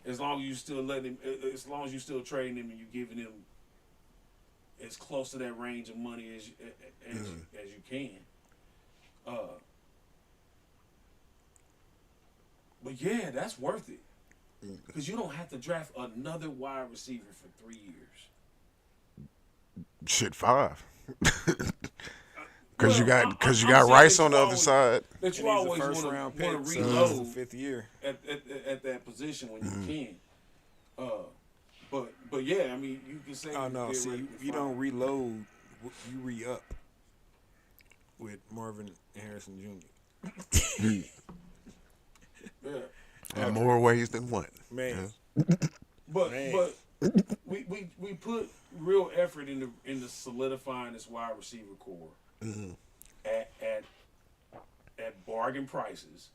[SPEAKER 2] As long as you still letting him, as long as you still trading him and you giving him as close to that range of money as you can. But yeah, that's worth it because you don't have to draft another wide receiver for 3 years.
[SPEAKER 1] Shit, 5. Because
[SPEAKER 2] Well,
[SPEAKER 1] you got
[SPEAKER 2] I'm
[SPEAKER 1] Rice
[SPEAKER 2] saying
[SPEAKER 1] on the
[SPEAKER 2] that
[SPEAKER 1] other side.
[SPEAKER 2] That you
[SPEAKER 3] And he's a
[SPEAKER 2] always
[SPEAKER 3] first
[SPEAKER 2] want
[SPEAKER 3] round
[SPEAKER 2] to
[SPEAKER 3] pick, so
[SPEAKER 2] reload
[SPEAKER 3] it's the 5th year.
[SPEAKER 2] at that position when you can. But yeah, I mean, you can say.
[SPEAKER 3] Oh no, see, you don't reload, you re-up with Marvin Harrison Jr.
[SPEAKER 2] Yeah,
[SPEAKER 1] In more ways than one.
[SPEAKER 3] Man.
[SPEAKER 2] but
[SPEAKER 3] Man.
[SPEAKER 2] but we put real effort into solidifying this wide receiver core at bargain prices.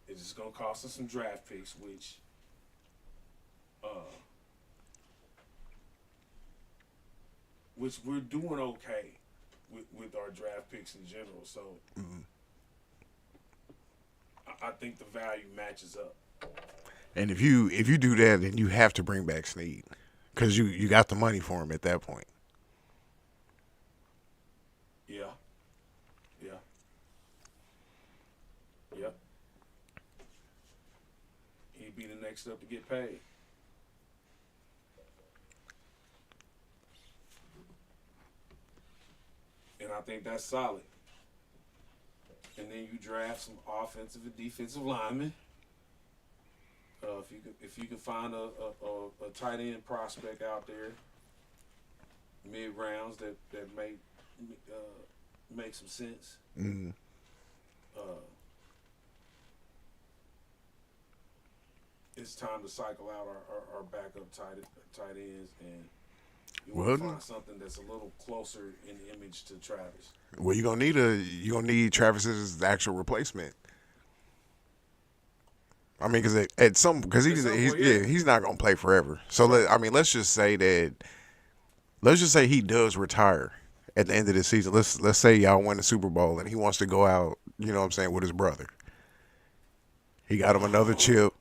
[SPEAKER 2] It's just gonna cost us some draft picks, which we're doing okay with our draft picks in general. So I think the value matches up.
[SPEAKER 1] And if you do that, then you have to bring back Snead. Because you got the money for him at that point.
[SPEAKER 2] Yeah. He'd be the next up to get paid. And I think that's solid. And then you draft some offensive and defensive linemen. If you can find a tight end prospect out there, mid rounds that make some sense. It's time to cycle out our backup tight ends, and you want to find something that's a little closer in image to Travis.
[SPEAKER 1] Well, you're gonna need Travis's actual replacement. I mean, because he's not gonna play forever. So let's just say he does retire at the end of the season. Let's say y'all win the Super Bowl and he wants to go out, you know what I'm saying, with his brother. He got him another chip,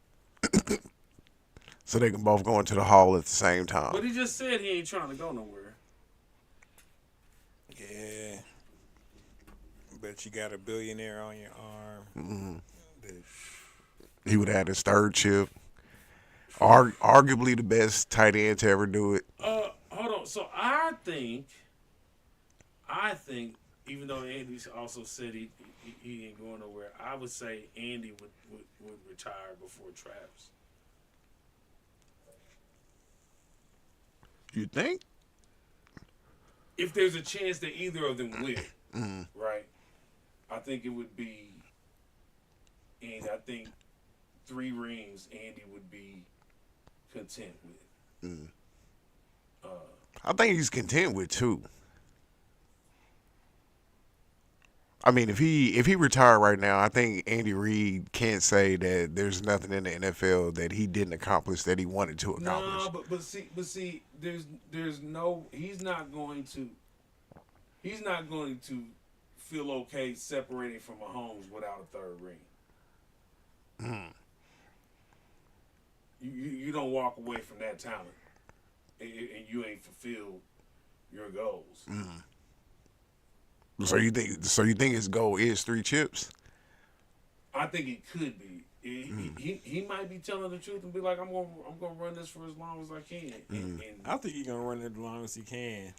[SPEAKER 1] so they can both go into the hall at the same time.
[SPEAKER 2] But he just said he ain't trying to go nowhere.
[SPEAKER 3] Yeah. But you got a billionaire on your arm.
[SPEAKER 1] He would have his 3rd chip. Arguably the best tight end to ever do it.
[SPEAKER 2] Hold on. So I think, even though Andy also said he ain't going nowhere, I would say Andy would retire before Travis.
[SPEAKER 1] You think?
[SPEAKER 2] If there's a chance that either of them win, right? I think it would be, and I think 3 rings Andy would be content with.
[SPEAKER 1] I think he's content with 2. I mean, if he retired right now, I think Andy Reid can't say that there's nothing in the NFL that he didn't accomplish that he wanted to accomplish.
[SPEAKER 2] No, but see, there's no. He's not going to feel okay separating from Mahomes without a 3rd ring. You don't walk away from that talent, and you ain't fulfilled your goals.
[SPEAKER 1] So you think his goal is 3 chips?
[SPEAKER 2] I think it could be. He might be telling the truth and be like, I'm gonna run this for as long as I can. And
[SPEAKER 3] I think he's gonna run it as long as he can.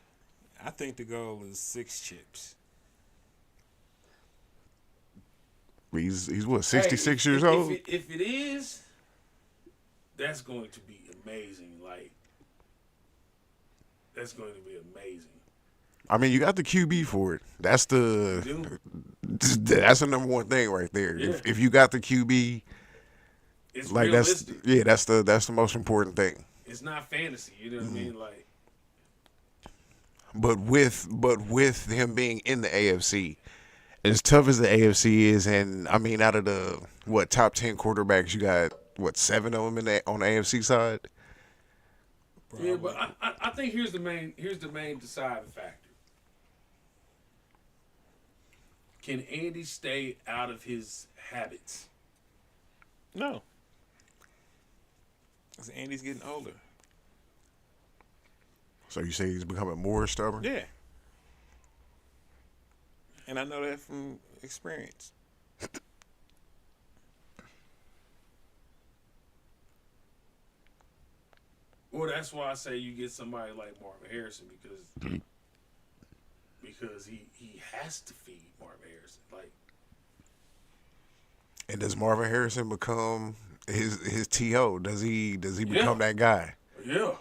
[SPEAKER 3] I think the goal is 6 chips.
[SPEAKER 1] He's what, 66 years old?
[SPEAKER 2] If it is, that's going to be amazing. Like, that's going to be amazing.
[SPEAKER 1] I mean, you got the QB for it. That's the number one thing right there.
[SPEAKER 2] Yeah.
[SPEAKER 1] If you got the QB,
[SPEAKER 2] It's
[SPEAKER 1] like
[SPEAKER 2] realistic.
[SPEAKER 1] that's the most important thing.
[SPEAKER 2] It's not fantasy. You know what I mean? Like,
[SPEAKER 1] But with him being in the AFC, as tough as the AFC is, and I mean, out of the top 10 quarterbacks, you got 7 of them on the AFC side.
[SPEAKER 2] yeah, but I think here's the main deciding factor. Can Andy stay out of his habits?
[SPEAKER 3] No. Because Andy's getting older.
[SPEAKER 1] So you say he's becoming more stubborn?
[SPEAKER 3] Yeah. And I know that from experience.
[SPEAKER 2] Well, that's why I say you get somebody like Marvin Harrison because he has to feed Marvin Harrison. Like,
[SPEAKER 1] And does Marvin Harrison become his TO? Does he become that guy?
[SPEAKER 2] yeah.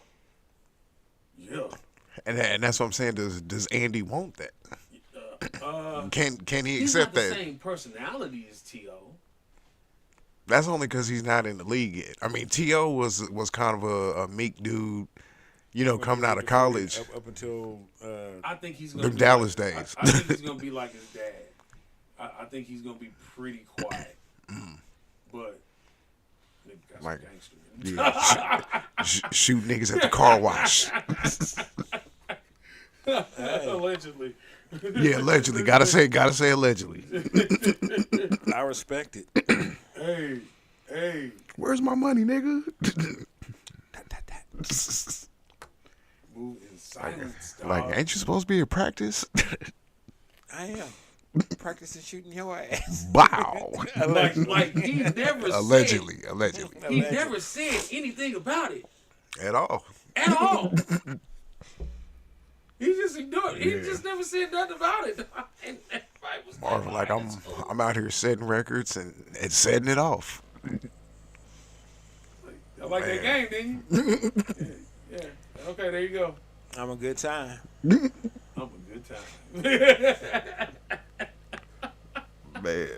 [SPEAKER 1] And that's what I'm saying. Does Andy want that? Can he
[SPEAKER 2] He's
[SPEAKER 1] accept
[SPEAKER 2] not the
[SPEAKER 1] that?
[SPEAKER 2] same personality as T.O.
[SPEAKER 1] That's only because he's not in the league yet. I mean, T.O. was kind of a meek dude, coming out of college.
[SPEAKER 3] Up until
[SPEAKER 2] I think he's gonna
[SPEAKER 1] Them
[SPEAKER 2] be
[SPEAKER 1] Dallas
[SPEAKER 2] like,
[SPEAKER 1] days.
[SPEAKER 2] I think he's gonna be like his dad. I think he's gonna be pretty quiet, but nigga got
[SPEAKER 1] Like,
[SPEAKER 2] some gangster.
[SPEAKER 1] Shoot niggas at the car wash.
[SPEAKER 2] Allegedly.
[SPEAKER 1] Yeah, allegedly. Gotta say allegedly.
[SPEAKER 3] I respect it.
[SPEAKER 2] Hey.
[SPEAKER 1] Where's my money, nigga?
[SPEAKER 2] Move in silence, dog.
[SPEAKER 1] Like, ain't you supposed to be at practice?
[SPEAKER 3] I am. Practicing shooting your ass.
[SPEAKER 1] Wow.
[SPEAKER 2] like he never
[SPEAKER 1] Allegedly.
[SPEAKER 2] he never said anything about it
[SPEAKER 1] At all.
[SPEAKER 2] at all. He just ignored it. He just never said nothing about it. And everybody was
[SPEAKER 1] Marvin, like, I'm out here setting records and setting it off.
[SPEAKER 2] I like that game, didn't you? Yeah. Okay, there you go.
[SPEAKER 3] I'm a good time.
[SPEAKER 2] I'm a good time.
[SPEAKER 1] Man.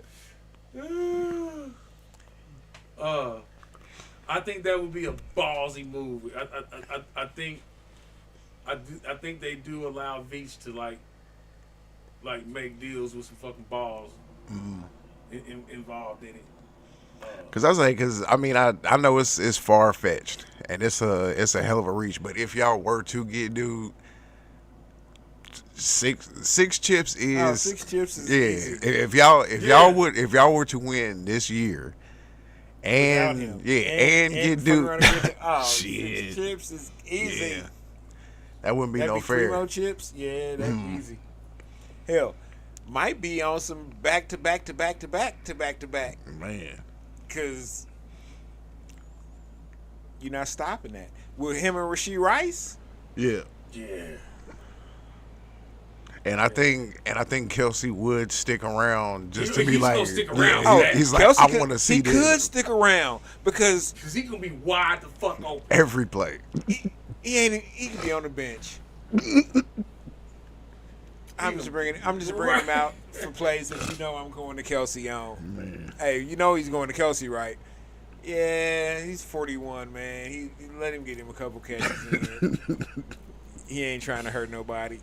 [SPEAKER 2] I think that would be a ballsy move. I think they do allow Veach to like make deals with some fucking balls involved in it.
[SPEAKER 1] Cause I mean, I know it's far fetched and it's a hell of a reach. But if y'all were to get dude, six chips is
[SPEAKER 3] 6 chips is
[SPEAKER 1] yeah.
[SPEAKER 3] easy.
[SPEAKER 1] If y'all were to win this year,
[SPEAKER 3] Without
[SPEAKER 1] and
[SPEAKER 3] him.
[SPEAKER 1] and get
[SPEAKER 3] fuck
[SPEAKER 1] dude,
[SPEAKER 3] around and get the-
[SPEAKER 1] shit.
[SPEAKER 3] 6 chips is easy.
[SPEAKER 1] Yeah. That wouldn't be
[SPEAKER 3] That'd
[SPEAKER 1] no
[SPEAKER 3] be 3 more
[SPEAKER 1] fair.
[SPEAKER 3] chips. Yeah, that's easy. Hell, might be on some back to back.
[SPEAKER 1] Man.
[SPEAKER 3] Because you're not stopping that. With him and Rashee Rice,
[SPEAKER 1] Yeah.
[SPEAKER 2] Yeah.
[SPEAKER 1] And I think Kelsey would stick around just to
[SPEAKER 2] He's
[SPEAKER 1] be
[SPEAKER 2] gonna
[SPEAKER 1] like,
[SPEAKER 2] stick around.
[SPEAKER 1] yeah,
[SPEAKER 2] Oh,
[SPEAKER 1] he's like,
[SPEAKER 3] Kelsey
[SPEAKER 1] I want to see
[SPEAKER 3] he
[SPEAKER 1] this
[SPEAKER 3] could stick around because
[SPEAKER 2] Because he gonna be wide the fuck open.
[SPEAKER 1] every play.
[SPEAKER 3] He could be on the bench. I'm just bringing him out for plays that I'm going to Kelsey on.
[SPEAKER 1] Man.
[SPEAKER 3] Hey, he's going to Kelsey, right? Yeah, he's 41, man. He let him get him a couple catches in here. He ain't trying to hurt nobody.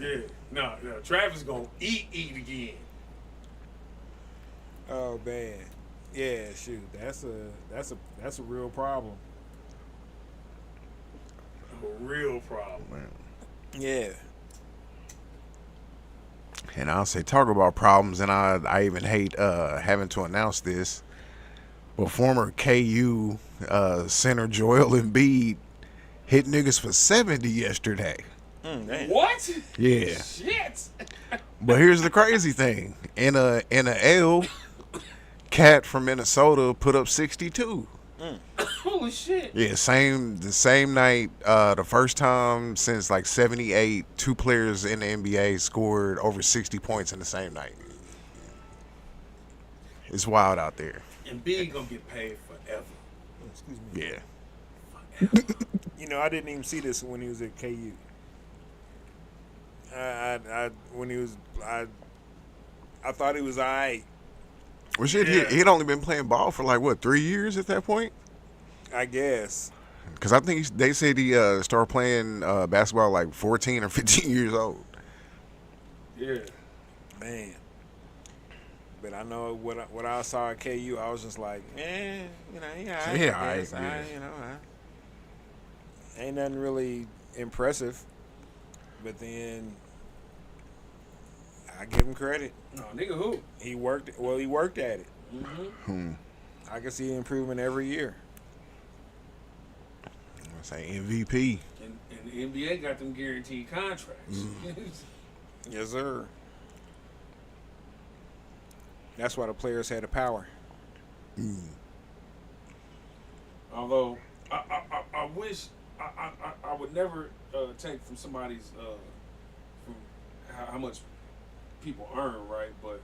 [SPEAKER 2] Yeah. No, Travis gonna eat again.
[SPEAKER 3] Oh man. Yeah, shoot. That's a real problem.
[SPEAKER 2] A real problem.
[SPEAKER 1] Man.
[SPEAKER 3] Yeah.
[SPEAKER 1] And I'll say, talk about problems, and I even hate having to announce this, but former KU center Joel Embiid hit niggas for 70 yesterday.
[SPEAKER 2] What?
[SPEAKER 1] Yeah.
[SPEAKER 2] Shit.
[SPEAKER 1] But here's the crazy thing: in a L, Cat from Minnesota put up 62.
[SPEAKER 2] Holy shit.
[SPEAKER 1] Yeah, the same night, the first time since like 78, two players in the NBA scored over 60 points in the same night. It's wild out there.
[SPEAKER 2] And Big gonna get paid forever.
[SPEAKER 3] Excuse me.
[SPEAKER 1] Yeah.
[SPEAKER 3] I didn't even see this when he was at KU. I thought he was alright.
[SPEAKER 1] Well, shit,
[SPEAKER 2] Yeah.
[SPEAKER 1] he'd only been playing ball for like, what, 3 years at that point?
[SPEAKER 3] I guess.
[SPEAKER 1] Because I think they said he started playing basketball like 14 or 15 years old.
[SPEAKER 2] Yeah.
[SPEAKER 3] Man. But I know what I saw at KU, I was just like, yeah, I guess,
[SPEAKER 1] yeah.
[SPEAKER 3] Ain't nothing really impressive. But then I give him credit.
[SPEAKER 2] No, nigga, who?
[SPEAKER 3] He worked at it.
[SPEAKER 2] Mm-hmm.
[SPEAKER 3] I can see improvement every year.
[SPEAKER 1] I say MVP.
[SPEAKER 2] And the NBA got them guaranteed contracts.
[SPEAKER 3] Yes, sir. That's why the players had the power.
[SPEAKER 2] Although I wish I would never take from somebody's from how much people earn, right? But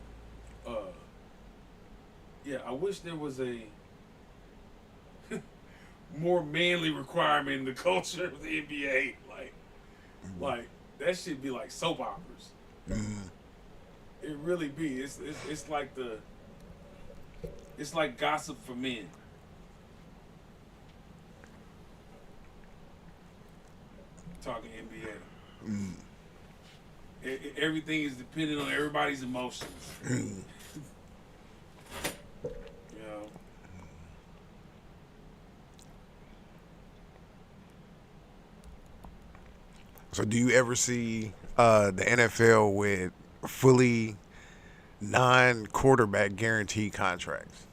[SPEAKER 2] yeah, I wish there was a more manly requirement in the culture of the NBA. Like that should be like soap operas. It really be. It's like it's like gossip for men. Talking NBA. Everything is dependent on everybody's emotions. You know.
[SPEAKER 1] So do you ever see the NFL with fully non-quarterback guaranteed contracts?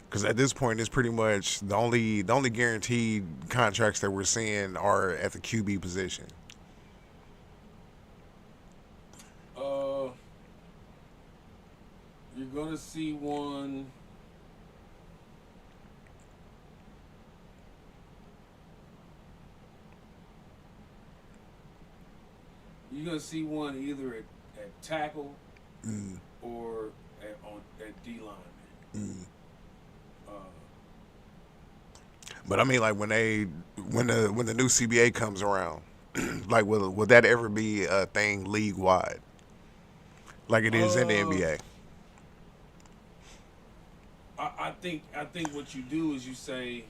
[SPEAKER 1] Because at this point, it's pretty much the only guaranteed contracts that we're seeing are at the QB position.
[SPEAKER 2] You're gonna see one. You're gonna see one either at tackle or at D lineman.
[SPEAKER 1] But I mean, like when the new CBA comes around, like will that ever be a thing league wide, like it is in the NBA?
[SPEAKER 2] I think what you do is you say,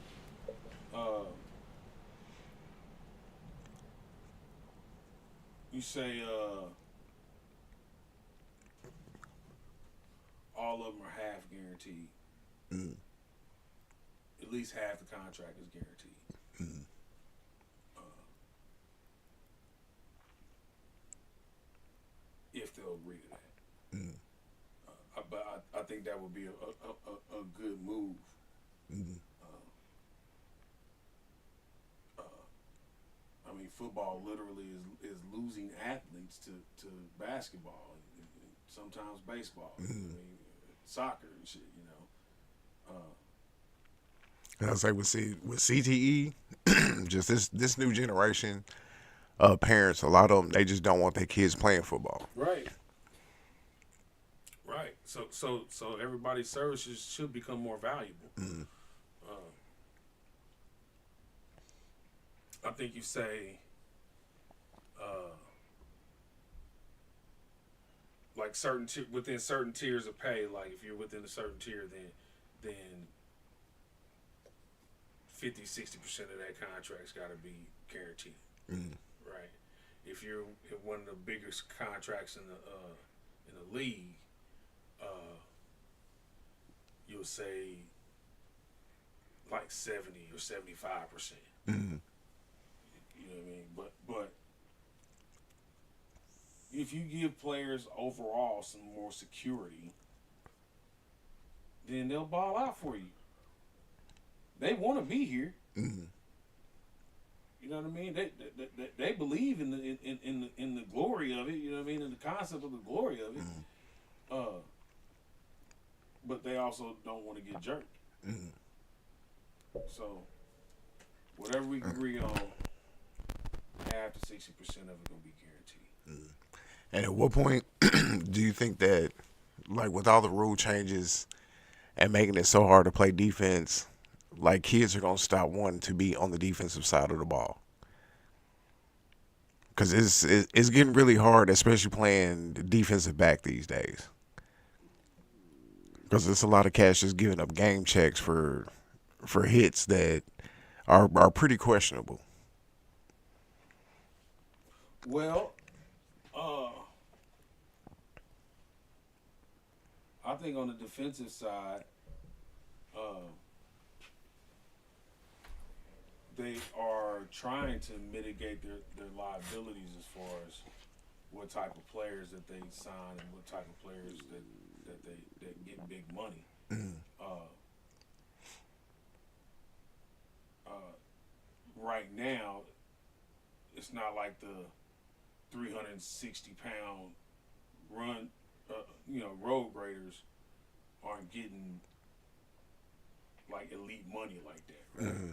[SPEAKER 2] all of them are half guaranteed. At least half the contract is guaranteed. If they'll agree to that. But I think that would be a good move. I mean, football literally is losing athletes to basketball, and sometimes baseball. I mean, soccer and shit.
[SPEAKER 1] I was like with CTE, just this new generation of parents, a lot of them they just don't want their kids playing football.
[SPEAKER 2] Right. So everybody's services should become more valuable. I think you say, like within certain tiers of pay. Like if you're within a certain tier, then 50-60% of that contract's got to be guaranteed, right? If you're in one of the biggest contracts in the league, you'll say like 70 or 75%.
[SPEAKER 1] Mm-hmm.
[SPEAKER 2] You know what I mean? But if you give players overall some more security, then they'll ball out for you. They want to be here.
[SPEAKER 1] Mm-hmm.
[SPEAKER 2] You know what I mean? They believe in the glory of it. You know what I mean? In the concept of the glory of it.
[SPEAKER 1] Mm-hmm.
[SPEAKER 2] But they also don't want to get jerked.
[SPEAKER 1] Mm-hmm.
[SPEAKER 2] So whatever we agree on, half to 60% of it gonna be guaranteed.
[SPEAKER 1] Mm-hmm. And at what point do you think that, like with all the rule changes and making it so hard to play defense, like kids are gonna stop wanting to be on the defensive side of the ball? Because it's getting really hard, especially playing defensive back these days. Because there's a lot of cats just giving up game checks for hits that are pretty questionable.
[SPEAKER 2] Well, I think on the defensive side, they are trying to mitigate their liabilities as far as what type of players that they sign and what type of players that get big money. Right now, it's not like the 360-pound run, road graders aren't getting like elite money like that, right?
[SPEAKER 1] Mm-hmm.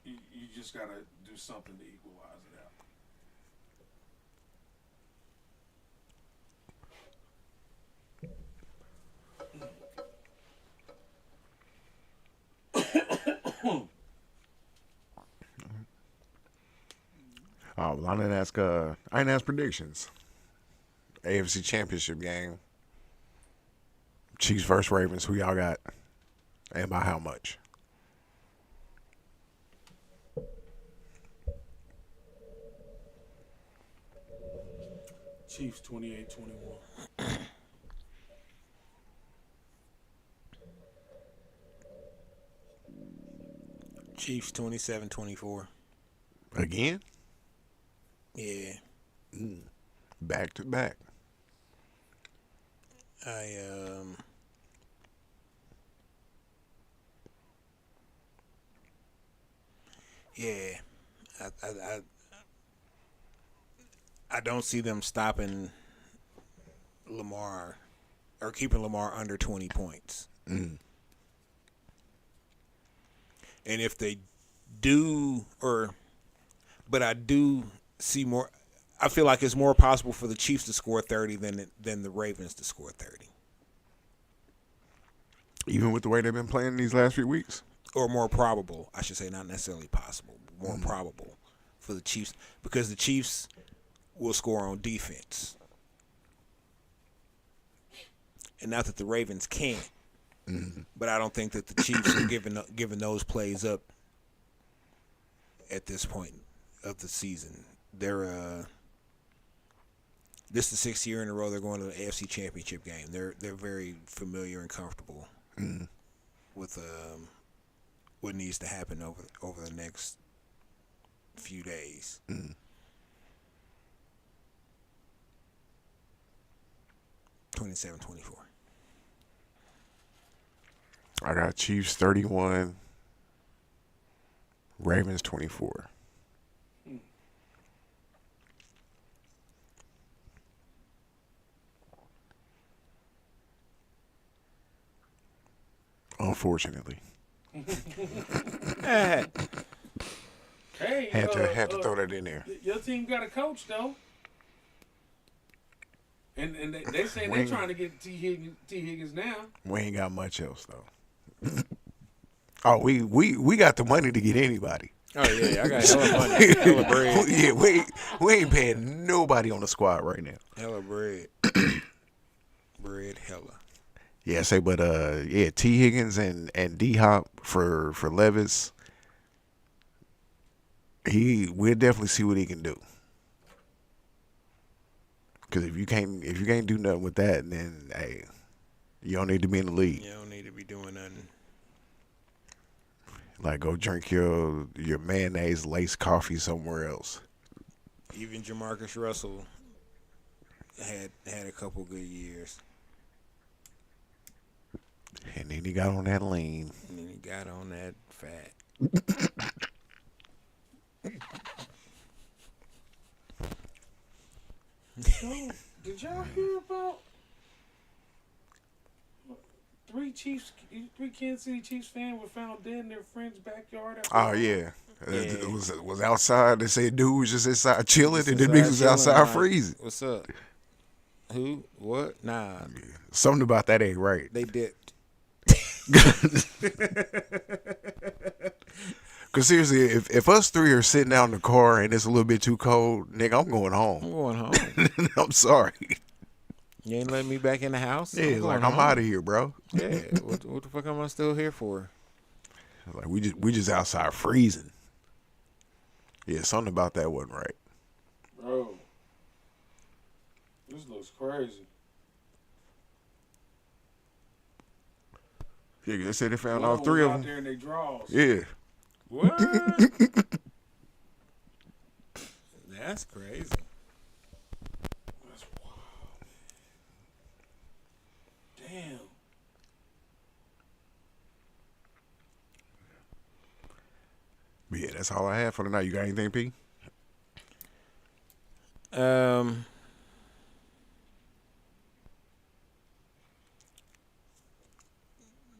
[SPEAKER 2] You just gotta do something to equalize it out.
[SPEAKER 1] Oh, well, I didn't ask predictions. AFC Championship game. Chiefs versus Ravens. Who y'all got? And by how much?
[SPEAKER 2] Chiefs 28-21.
[SPEAKER 3] Chiefs 27-24.
[SPEAKER 1] Again?
[SPEAKER 3] Yeah.
[SPEAKER 1] Back to back.
[SPEAKER 3] Yeah. I don't see them stopping Lamar or keeping Lamar under 20 points.
[SPEAKER 1] Mm.
[SPEAKER 3] And if they do, but I do see more. I feel like it's more possible for the Chiefs to score 30 than the Ravens to score 30.
[SPEAKER 1] Even with the way they've been playing these last few weeks?
[SPEAKER 3] Or more probable, I should say, not necessarily possible, but more probable for the Chiefs, because the Chiefs will score on defense. And not that the Ravens can't, but I don't think that the Chiefs are giving those plays up at this point of the season. They're this is the sixth year in a row they're going to the AFC Championship game. They're very familiar and comfortable with what needs to happen over the next few days. 27-24.
[SPEAKER 1] I got Chiefs 31, Ravens 24. Unfortunately.
[SPEAKER 2] Hey,
[SPEAKER 1] Had to throw that in there.
[SPEAKER 2] Your team got a coach though, and they say they're trying to get T Higgins now.
[SPEAKER 1] We ain't got much else though. Oh, we got the money to get anybody.
[SPEAKER 3] Oh yeah, I got hella money, hella bread,
[SPEAKER 1] Yeah, we ain't paying nobody on the squad right now.
[SPEAKER 3] hella bread, bread, hella.
[SPEAKER 1] Yeah, but yeah, T Higgins and D Hop for Levis. We'll definitely see what he can do. Because if you can't do nothing with that, then hey, you don't need to be in the league.
[SPEAKER 3] You don't need to be doing nothing.
[SPEAKER 1] Like go drink your mayonnaise laced coffee somewhere else.
[SPEAKER 3] Even Jamarcus Russell had a couple good years,
[SPEAKER 1] And then he got on that lean.
[SPEAKER 3] and then he got on that fat.
[SPEAKER 2] Yo, did y'all hear about three Kansas City Chiefs fans were found dead in their friend's backyard?
[SPEAKER 1] Oh yeah.
[SPEAKER 3] Yeah.
[SPEAKER 1] It was outside. They said dude was just inside chilling, and
[SPEAKER 3] Inside
[SPEAKER 1] then niggas was
[SPEAKER 3] chilling,
[SPEAKER 1] outside
[SPEAKER 3] like,
[SPEAKER 1] freezing.
[SPEAKER 3] What's up? Who? What? Nah,
[SPEAKER 1] Something about that ain't right.
[SPEAKER 3] they dipped.
[SPEAKER 1] Cause seriously, if us three are sitting out in the car and it's a little bit too cold, nigga, I'm going
[SPEAKER 3] I'm
[SPEAKER 1] home.
[SPEAKER 3] going home.
[SPEAKER 1] I'm sorry.
[SPEAKER 3] You ain't letting me back in the house.
[SPEAKER 1] Yeah,
[SPEAKER 3] I'm
[SPEAKER 1] like
[SPEAKER 3] going
[SPEAKER 1] I'm
[SPEAKER 3] home.
[SPEAKER 1] out of here, bro.
[SPEAKER 3] Yeah, what the fuck am I still here for?
[SPEAKER 1] Like we just outside freezing. Yeah, something about that wasn't right.
[SPEAKER 2] Bro, this looks crazy.
[SPEAKER 1] Yeah, they said they found
[SPEAKER 2] One
[SPEAKER 1] all
[SPEAKER 2] was
[SPEAKER 1] three of
[SPEAKER 2] out
[SPEAKER 1] them.
[SPEAKER 2] there in their drawers.
[SPEAKER 1] Yeah.
[SPEAKER 3] What? That's crazy.
[SPEAKER 2] That's wild. Damn.
[SPEAKER 1] But yeah, that's all I have for tonight. You got anything, P?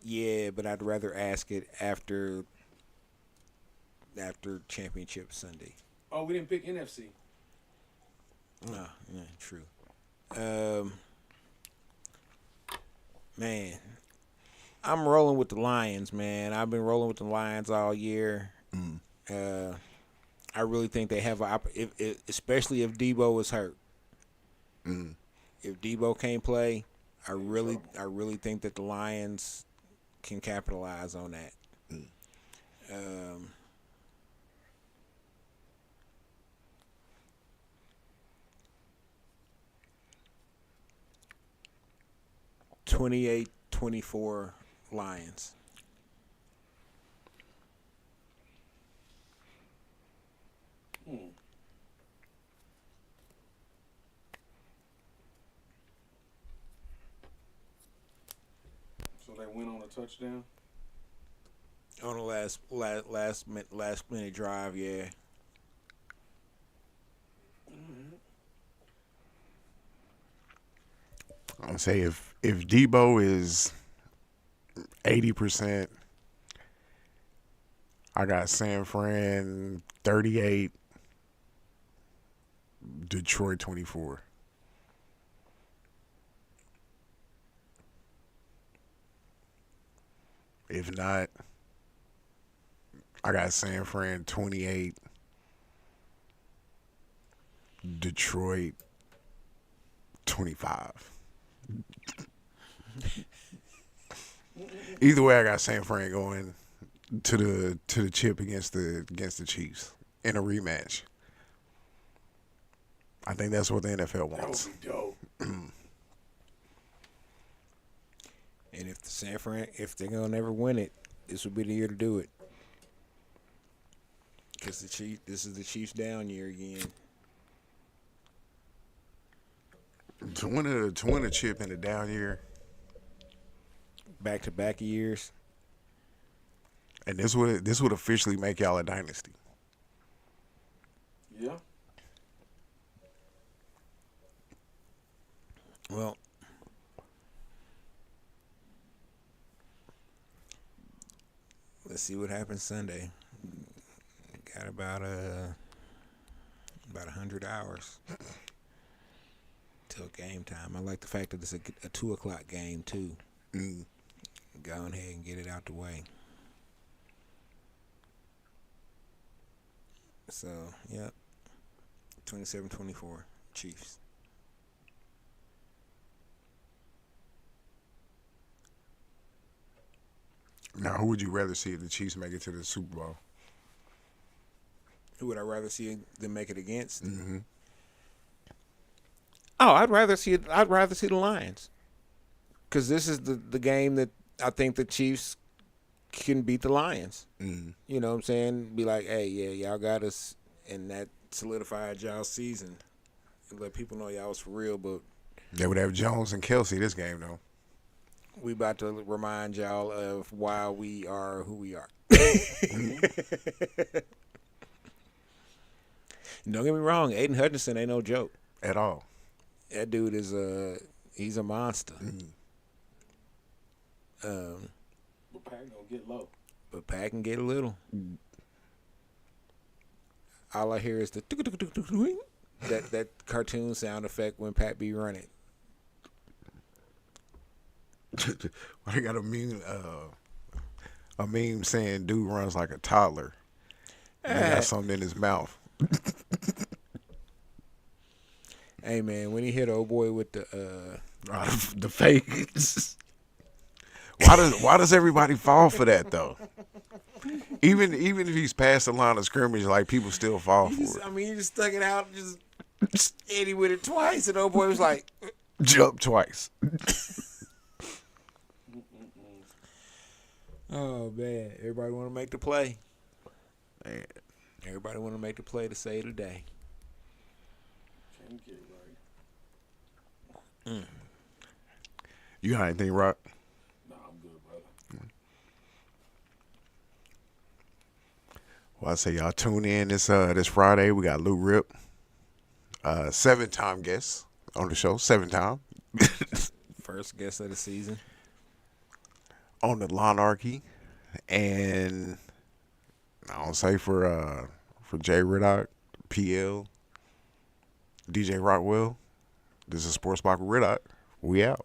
[SPEAKER 3] Yeah, but I'd rather ask it after Championship Sunday.
[SPEAKER 2] Oh, we didn't pick NFC.
[SPEAKER 3] No, yeah, true. Man, I'm rolling with the Lions, man. I've been rolling with the Lions all year. I really think they have especially if Debo is hurt. If Debo can't play, I really think that the Lions can capitalize on that. 28-24 Lions.
[SPEAKER 2] So they went on a touchdown.
[SPEAKER 3] On the last minute drive, yeah.
[SPEAKER 1] I'm gonna say if Debo is 80%, I got San Fran 38, Detroit 24. If not, I got San Fran 28, Detroit 25. Either way, I got San Fran going to the chip against the Chiefs in a rematch. I think that's what the NFL
[SPEAKER 2] That
[SPEAKER 1] wants.
[SPEAKER 2] would be dope.
[SPEAKER 3] And if they're gonna never win it, this would be the year to do it. Because this is the Chiefs' down year again.
[SPEAKER 1] To win a chip in a down year,
[SPEAKER 3] Back-to-back years.
[SPEAKER 1] and this would officially make y'all a dynasty.
[SPEAKER 2] Yeah.
[SPEAKER 3] Well, let's see what happens Sunday. Got about 100 hours till game time. I like the fact that it's a 2:00 game too. Go on ahead and get it out the way. So, yeah. 27-24, Chiefs.
[SPEAKER 1] Now, who would you rather see if the Chiefs make it to the Super Bowl?
[SPEAKER 3] Who would I rather see them make it against?
[SPEAKER 1] Mm-hmm.
[SPEAKER 3] Oh, I'd rather see it. I'd rather see the Lions, because this is the game that I think the Chiefs can beat the Lions.
[SPEAKER 1] Mm-hmm.
[SPEAKER 3] You know what I'm saying? Be like, hey, yeah, y'all got us, and that solidified y'all's season. And let people know y'all was for real, but
[SPEAKER 1] They would have Jones and Kelsey this game, though.
[SPEAKER 3] we about to remind y'all of why we are who we are. Don't get me wrong, Aiden Hutchinson ain't no joke.
[SPEAKER 1] At all.
[SPEAKER 3] That dude is he's a monster.
[SPEAKER 2] But Pat gonna get low.
[SPEAKER 3] But Pat can get a little. All I hear is the that cartoon sound effect when Pat be running.
[SPEAKER 1] I got a meme saying dude runs like a toddler. And he got something in his mouth.
[SPEAKER 3] Hey man, when he hit old boy with the
[SPEAKER 1] The face. Why does everybody fall for that though? Even if he's past the line of scrimmage, like people still fall for it.
[SPEAKER 3] I mean, he just stuck it out, just hit him with it twice, and old boy was like,
[SPEAKER 1] Jump twice.
[SPEAKER 3] "Oh man, everybody want to make the play.
[SPEAKER 1] Man.
[SPEAKER 3] Everybody want to make the play to save the day."
[SPEAKER 2] Can't get right.
[SPEAKER 1] You got anything, Rock?
[SPEAKER 2] Nah, I'm good, brother.
[SPEAKER 1] Well, I say y'all tune in this Friday. We got Lou Rip, 7-time guest on the show, 7-time
[SPEAKER 3] First guest of the season.
[SPEAKER 1] on the Monarchy, and I don't say for Jay Ritoc, PL, DJ Rockwell. This is Sports Block with Ritoc. We out.